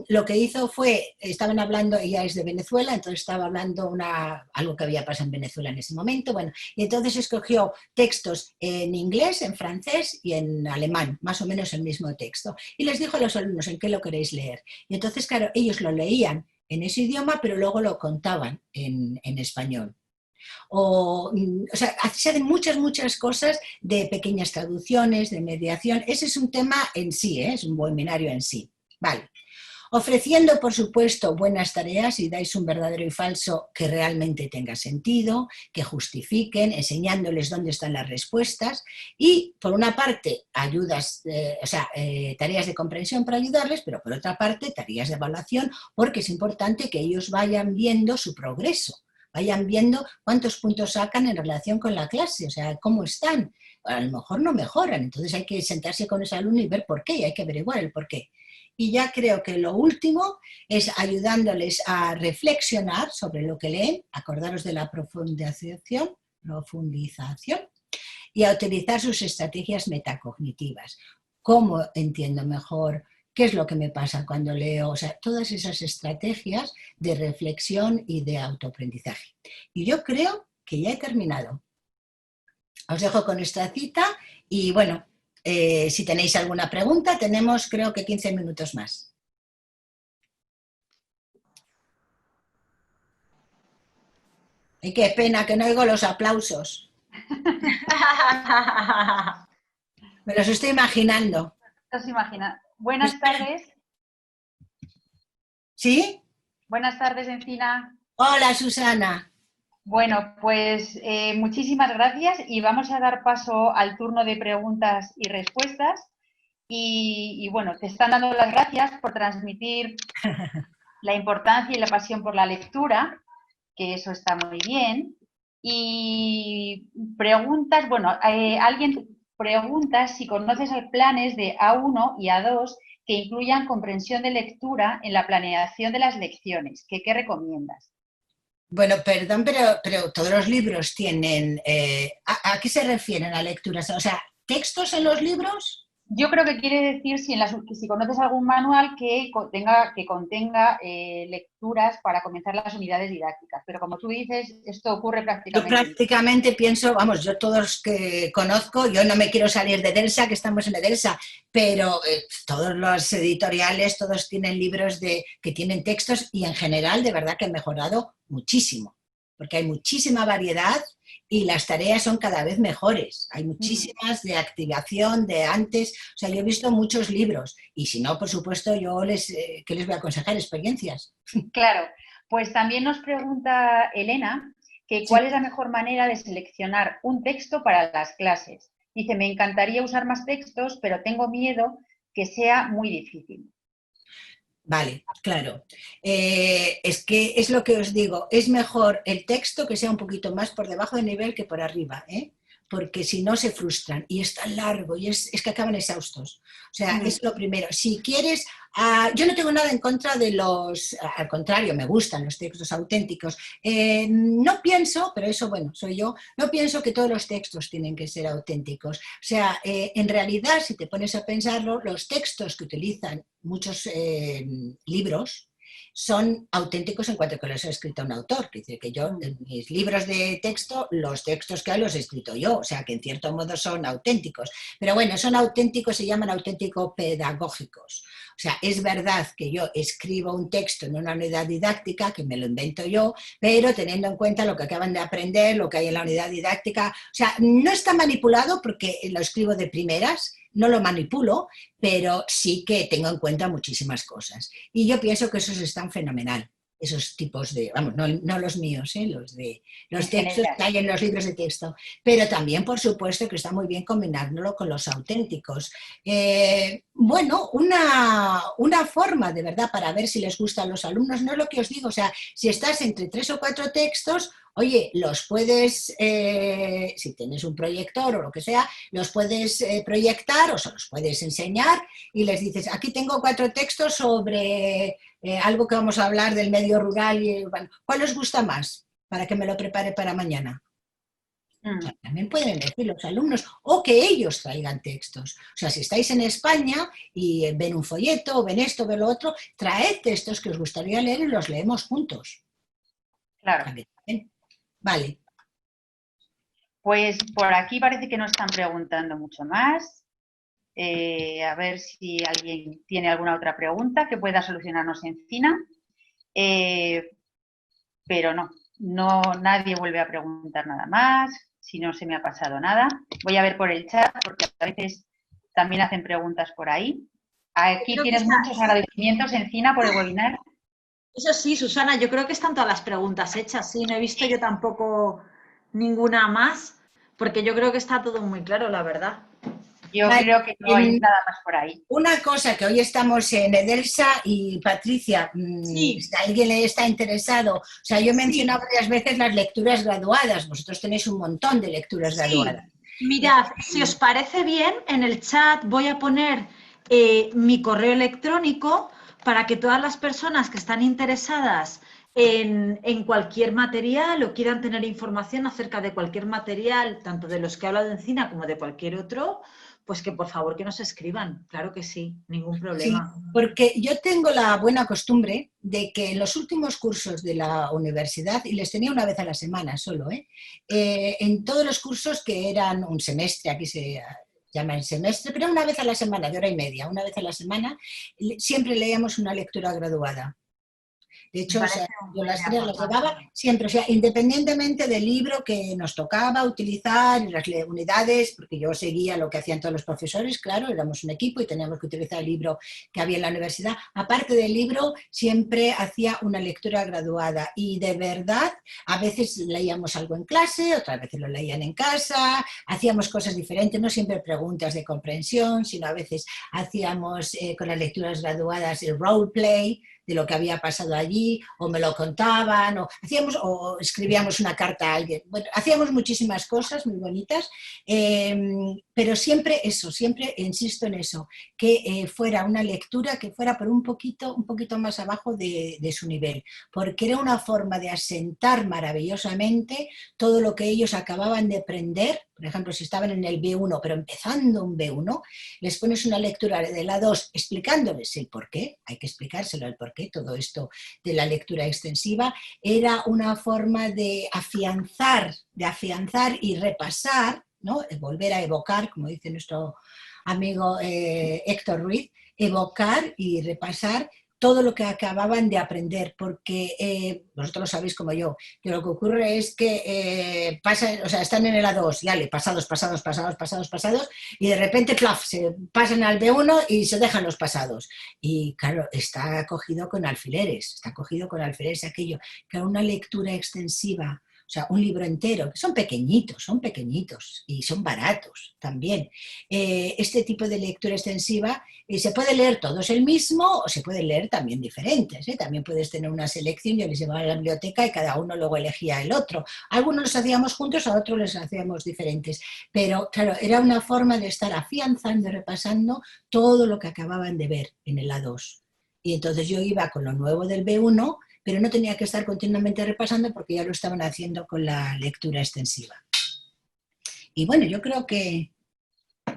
lo que hizo fue, estaban hablando, ella es de Venezuela, entonces estaba hablando algo que había pasado en Venezuela en ese momento, bueno, y entonces escogió textos en inglés, en francés y en alemán, más o menos el mismo texto, y les dijo a los alumnos en qué lo queréis leer. Y entonces, claro, ellos lo leían en ese idioma, pero luego lo contaban en español. O sea, se hacen muchas cosas de pequeñas traducciones, de mediación. Ese es un tema en sí, es un webinario en sí. Vale. ofreciendo, por supuesto, buenas tareas y dais un verdadero y falso que realmente tenga sentido, que justifiquen, enseñándoles dónde están las respuestas y, por una parte, ayudas, tareas de comprensión para ayudarles, pero por otra parte, tareas de evaluación, porque es importante que ellos vayan viendo su progreso, vayan viendo cuántos puntos sacan en relación con la clase, o sea, cómo están. A lo mejor no mejoran, entonces hay que sentarse con ese alumno y ver por qué, y hay que averiguar el por qué. Y ya creo que lo último es ayudándoles a reflexionar sobre lo que leen, acordaros de la profundización, y a utilizar sus estrategias metacognitivas. ¿Cómo entiendo mejor? ¿Qué es lo que me pasa cuando leo? O sea, todas esas estrategias de reflexión y de autoaprendizaje. Y yo creo que ya he terminado. Os dejo con esta cita y bueno, si tenéis alguna pregunta, tenemos creo que 15 minutos más. Y qué pena que no oigo los aplausos. Me los estoy imaginando. Os imagina. Buenas tardes. ¿Sí? Buenas tardes, Encina. Hola, Susana. Bueno, pues muchísimas gracias y vamos a dar paso al turno de preguntas y respuestas. Y bueno, te están dando las gracias por transmitir la importancia y la pasión por la lectura, que eso está muy bien. Y preguntas, bueno, alguien pregunta si conoces planes de A1 y A2 que incluyan comprensión de lectura en la planeación de las lecciones. ¿Qué recomiendas? Bueno, perdón, pero todos los libros tienen... ¿a qué se refieren a lecturas? O sea, ¿textos en los libros? Yo creo que quiere decir si conoces algún manual que contenga lecturas para comenzar las unidades didácticas. Pero como tú dices, esto ocurre prácticamente. Yo prácticamente pienso, vamos, yo todos que conozco, yo no me quiero salir de Edelsa, que estamos en Edelsa, pero todos los editoriales, todos tienen libros que tienen textos y en general de verdad que han mejorado muchísimo, porque hay muchísima variedad y las tareas son cada vez mejores. Hay muchísimas de activación, de antes. O sea, yo he visto muchos libros y si no, por supuesto, ¿qué les voy a aconsejar? Experiencias. Claro. Pues también nos pregunta Elena que cuál es la mejor manera de seleccionar un texto para las clases. Dice, me encantaría usar más textos, pero tengo miedo que sea muy difícil. Vale, claro. Es que es lo que os digo, es mejor el texto que sea un poquito más por debajo del nivel que por arriba, ¿eh? Porque si no se frustran y es tan largo y es que acaban exhaustos. O sea, es lo primero. Si quieres, yo no tengo nada en contra de al contrario, me gustan los textos auténticos. No pienso, pero eso, bueno, soy yo, no pienso que todos los textos tienen que ser auténticos. O sea, en realidad, si te pones a pensarlo, los textos que utilizan muchos libros son auténticos en cuanto que los ha escrito un autor. Es decir, que yo, en mis libros de texto, los textos que hay los he escrito yo, o sea que en cierto modo son auténticos. Pero bueno, son auténticos, se llaman auténticos pedagógicos. O sea, es verdad que yo escribo un texto en una unidad didáctica, que me lo invento yo, pero teniendo en cuenta lo que acaban de aprender, lo que hay en la unidad didáctica. O sea, no está manipulado porque lo escribo de primeras, no lo manipulo, pero sí que tengo en cuenta muchísimas cosas. Y yo pienso que esos están fenomenal, esos tipos de, vamos, no los míos, los textos que hay en los libros de texto, pero también, por supuesto, que está muy bien combinándolo con los auténticos. Bueno, una forma de verdad para ver si les gustan los alumnos, no es lo que os digo, o sea, si estás entre 3 o 4 textos, oye, los puedes, si tienes un proyector o lo que sea, los puedes proyectar o se los puedes enseñar y les dices, aquí tengo 4 textos sobre algo que vamos a hablar del medio rural. Bueno, ¿cuál os gusta más? Para que me lo prepare para mañana. O sea, también pueden elegir los alumnos o que ellos traigan textos. O sea, si estáis en España y ven un folleto, ven esto, ven lo otro, traed textos que os gustaría leer y los leemos juntos. Claro. Vale. Pues por aquí parece que no están preguntando mucho más. A ver si alguien tiene alguna otra pregunta que pueda solucionarnos Encina. Pero no, nadie vuelve a preguntar nada más, si no se me ha pasado nada. Voy a ver por el chat, porque a veces también hacen preguntas por ahí. Aquí Creo que tienes está, muchos agradecimientos, Encina, por el webinar. eso sí, Susana, yo creo que están todas las preguntas hechas, sí, no he visto yo tampoco ninguna más, porque yo creo que está todo muy claro, la verdad. Yo Vale, creo que no hay nada más por ahí. una cosa que hoy estamos en Edelsa y Patricia, Sí, si alguien le está interesado, o sea, yo he sí, mencionado varias veces las lecturas graduadas, vosotros tenéis un montón de lecturas sí. graduadas. Mirad, si os parece bien, en el chat voy a poner mi correo electrónico para que todas las personas que están interesadas en cualquier material o quieran tener información acerca de cualquier material, tanto de los que he hablado de Encina como de cualquier otro, pues que por favor que nos escriban. Claro que sí, ningún Sí, problema. porque yo tengo la buena costumbre de que en los últimos cursos de la universidad, y les tenía una vez a la semana solo, en todos los cursos que eran un semestre, aquí se llama el semestre, pero una vez a la semana, de hora y media, una vez a la semana, siempre leíamos una lectura graduada. De Me hecho, o sea, parece yo muy las bien, tareas las llevaba siempre, o sea, independientemente del libro que nos tocaba utilizar y las unidades, porque yo seguía lo que hacían todos los profesores, claro, éramos un equipo y teníamos que utilizar el libro que había en la universidad. Aparte del libro, siempre hacía una lectura graduada y de verdad, a veces leíamos algo en clase, otras veces lo leían en casa, hacíamos cosas diferentes, no siempre preguntas de comprensión, sino a veces hacíamos con las lecturas graduadas el roleplay, de lo que había pasado allí, o me lo contaban, o hacíamos, o escribíamos una carta a alguien. Bueno, hacíamos muchísimas cosas muy bonitas, pero siempre eso, siempre insisto en eso, que fuera una lectura que fuera por un poquito más abajo de su nivel, porque era una forma de asentar maravillosamente todo lo que ellos acababan de aprender. Por ejemplo, si estaban en el B1, pero empezando un B1, les pones una lectura de la 2 explicándoles el por qué, hay que explicárselo el por qué, todo esto de la lectura extensiva, era una forma de afianzar y repasar, ¿no? Volver a evocar, como dice nuestro amigo Héctor Ruiz, evocar y repasar todo lo que acababan de aprender, porque vosotros lo sabéis como yo, que lo que ocurre es que están en el A2, ya pasados, y de repente, plaf, se pasan al B1 y se dejan los pasados. Y claro, está cogido con alfileres aquello, que una lectura extensiva, o sea, un libro entero, que son pequeñitos y son baratos también. Este tipo de lectura extensiva se puede leer todos el mismo o se pueden leer también diferentes. También puedes tener una selección, yo les llevaba a la biblioteca y cada uno luego elegía el otro. Algunos los hacíamos juntos, a otros los hacíamos diferentes. Pero claro, era una forma de estar afianzando y repasando todo lo que acababan de ver en el A2. Y entonces yo iba con lo nuevo del B1, pero no tenía que estar continuamente repasando porque ya lo estaban haciendo con la lectura extensiva. Y bueno, yo creo que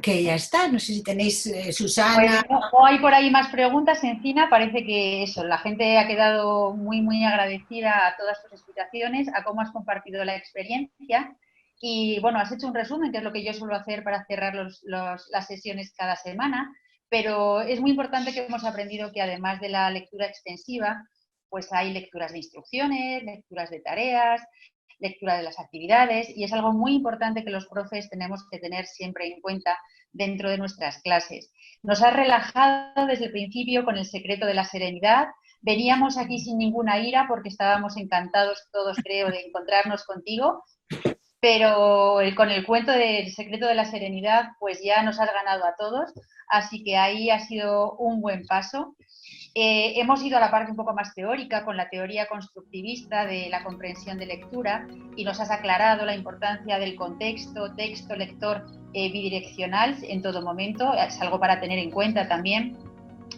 ya está. No sé si tenéis, Susana. Pues no hay por ahí más preguntas, Encina. Parece que eso, la gente ha quedado muy, muy agradecida a todas tus explicaciones, a cómo has compartido la experiencia. Y bueno, has hecho un resumen, que es lo que yo suelo hacer para cerrar las sesiones cada semana. Pero es muy importante que hemos aprendido que además de la lectura extensiva, pues hay lecturas de instrucciones, lecturas de tareas, lectura de las actividades, y es algo muy importante que los profes tenemos que tener siempre en cuenta dentro de nuestras clases. Nos has relajado desde el principio con el secreto de la serenidad. Veníamos aquí sin ninguna ira porque estábamos encantados todos, creo, de encontrarnos contigo, pero con el cuento del secreto de la serenidad, pues ya nos has ganado a todos, así que ahí ha sido un buen paso. Hemos ido a la parte un poco más teórica con la teoría constructivista de la comprensión de lectura y nos has aclarado la importancia del contexto, texto, lector bidireccional en todo momento, es algo para tener en cuenta también.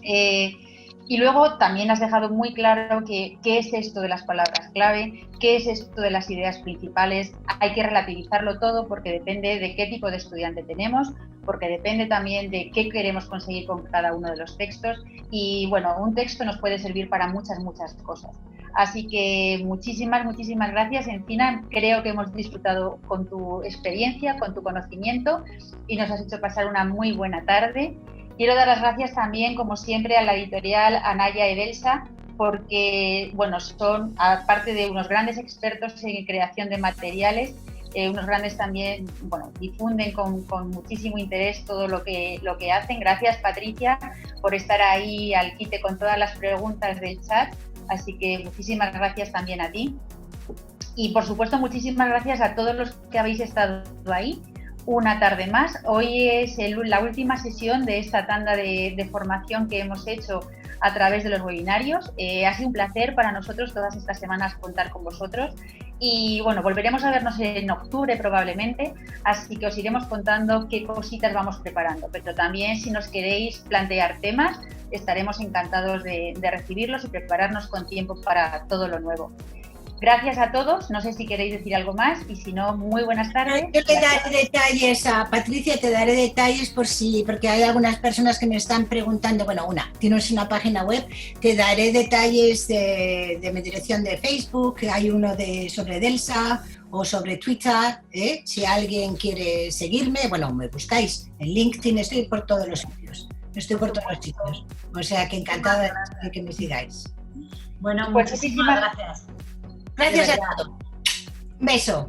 Y luego también has dejado muy claro qué es esto de las palabras clave, qué es esto de las ideas principales. Hay que relativizarlo todo porque depende de qué tipo de estudiante tenemos, porque depende también de qué queremos conseguir con cada uno de los textos. Y bueno, un texto nos puede servir para muchas cosas. Así que muchísimas gracias, Encina. Creo que hemos disfrutado con tu experiencia, con tu conocimiento y nos has hecho pasar una muy buena tarde. Quiero dar las gracias también, como siempre, a la editorial Anaya Edelsa, porque bueno, son, aparte de unos grandes expertos en creación de materiales, unos grandes también, bueno, difunden con muchísimo interés todo lo que hacen. Gracias, Patricia, por estar ahí al quite con todas las preguntas del chat, así que muchísimas gracias también a ti. Y por supuesto, muchísimas gracias a todos los que habéis estado ahí una tarde más. Hoy es la última sesión de esta tanda de formación que hemos hecho a través de los webinarios. Ha sido un placer para nosotros todas estas semanas contar con vosotros y bueno, volveremos a vernos en octubre probablemente, así que os iremos contando qué cositas vamos preparando, pero también si nos queréis plantear temas, estaremos encantados de recibirlos y prepararnos con tiempo para todo lo nuevo. Gracias a todos, no sé si queréis decir algo más y si no, muy buenas tardes. Yo te daré detalles a Patricia, te daré detalles porque hay algunas personas que me están preguntando, bueno, tienes una página web, te daré detalles de mi dirección de Facebook, hay uno sobre Delsa o sobre Twitter, si alguien quiere seguirme, bueno, me buscáis en LinkedIn, estoy por todos los sitios, o sea que encantada de que me sigáis. Bueno, pues muchísimas gracias. Gracias a todos. Beso.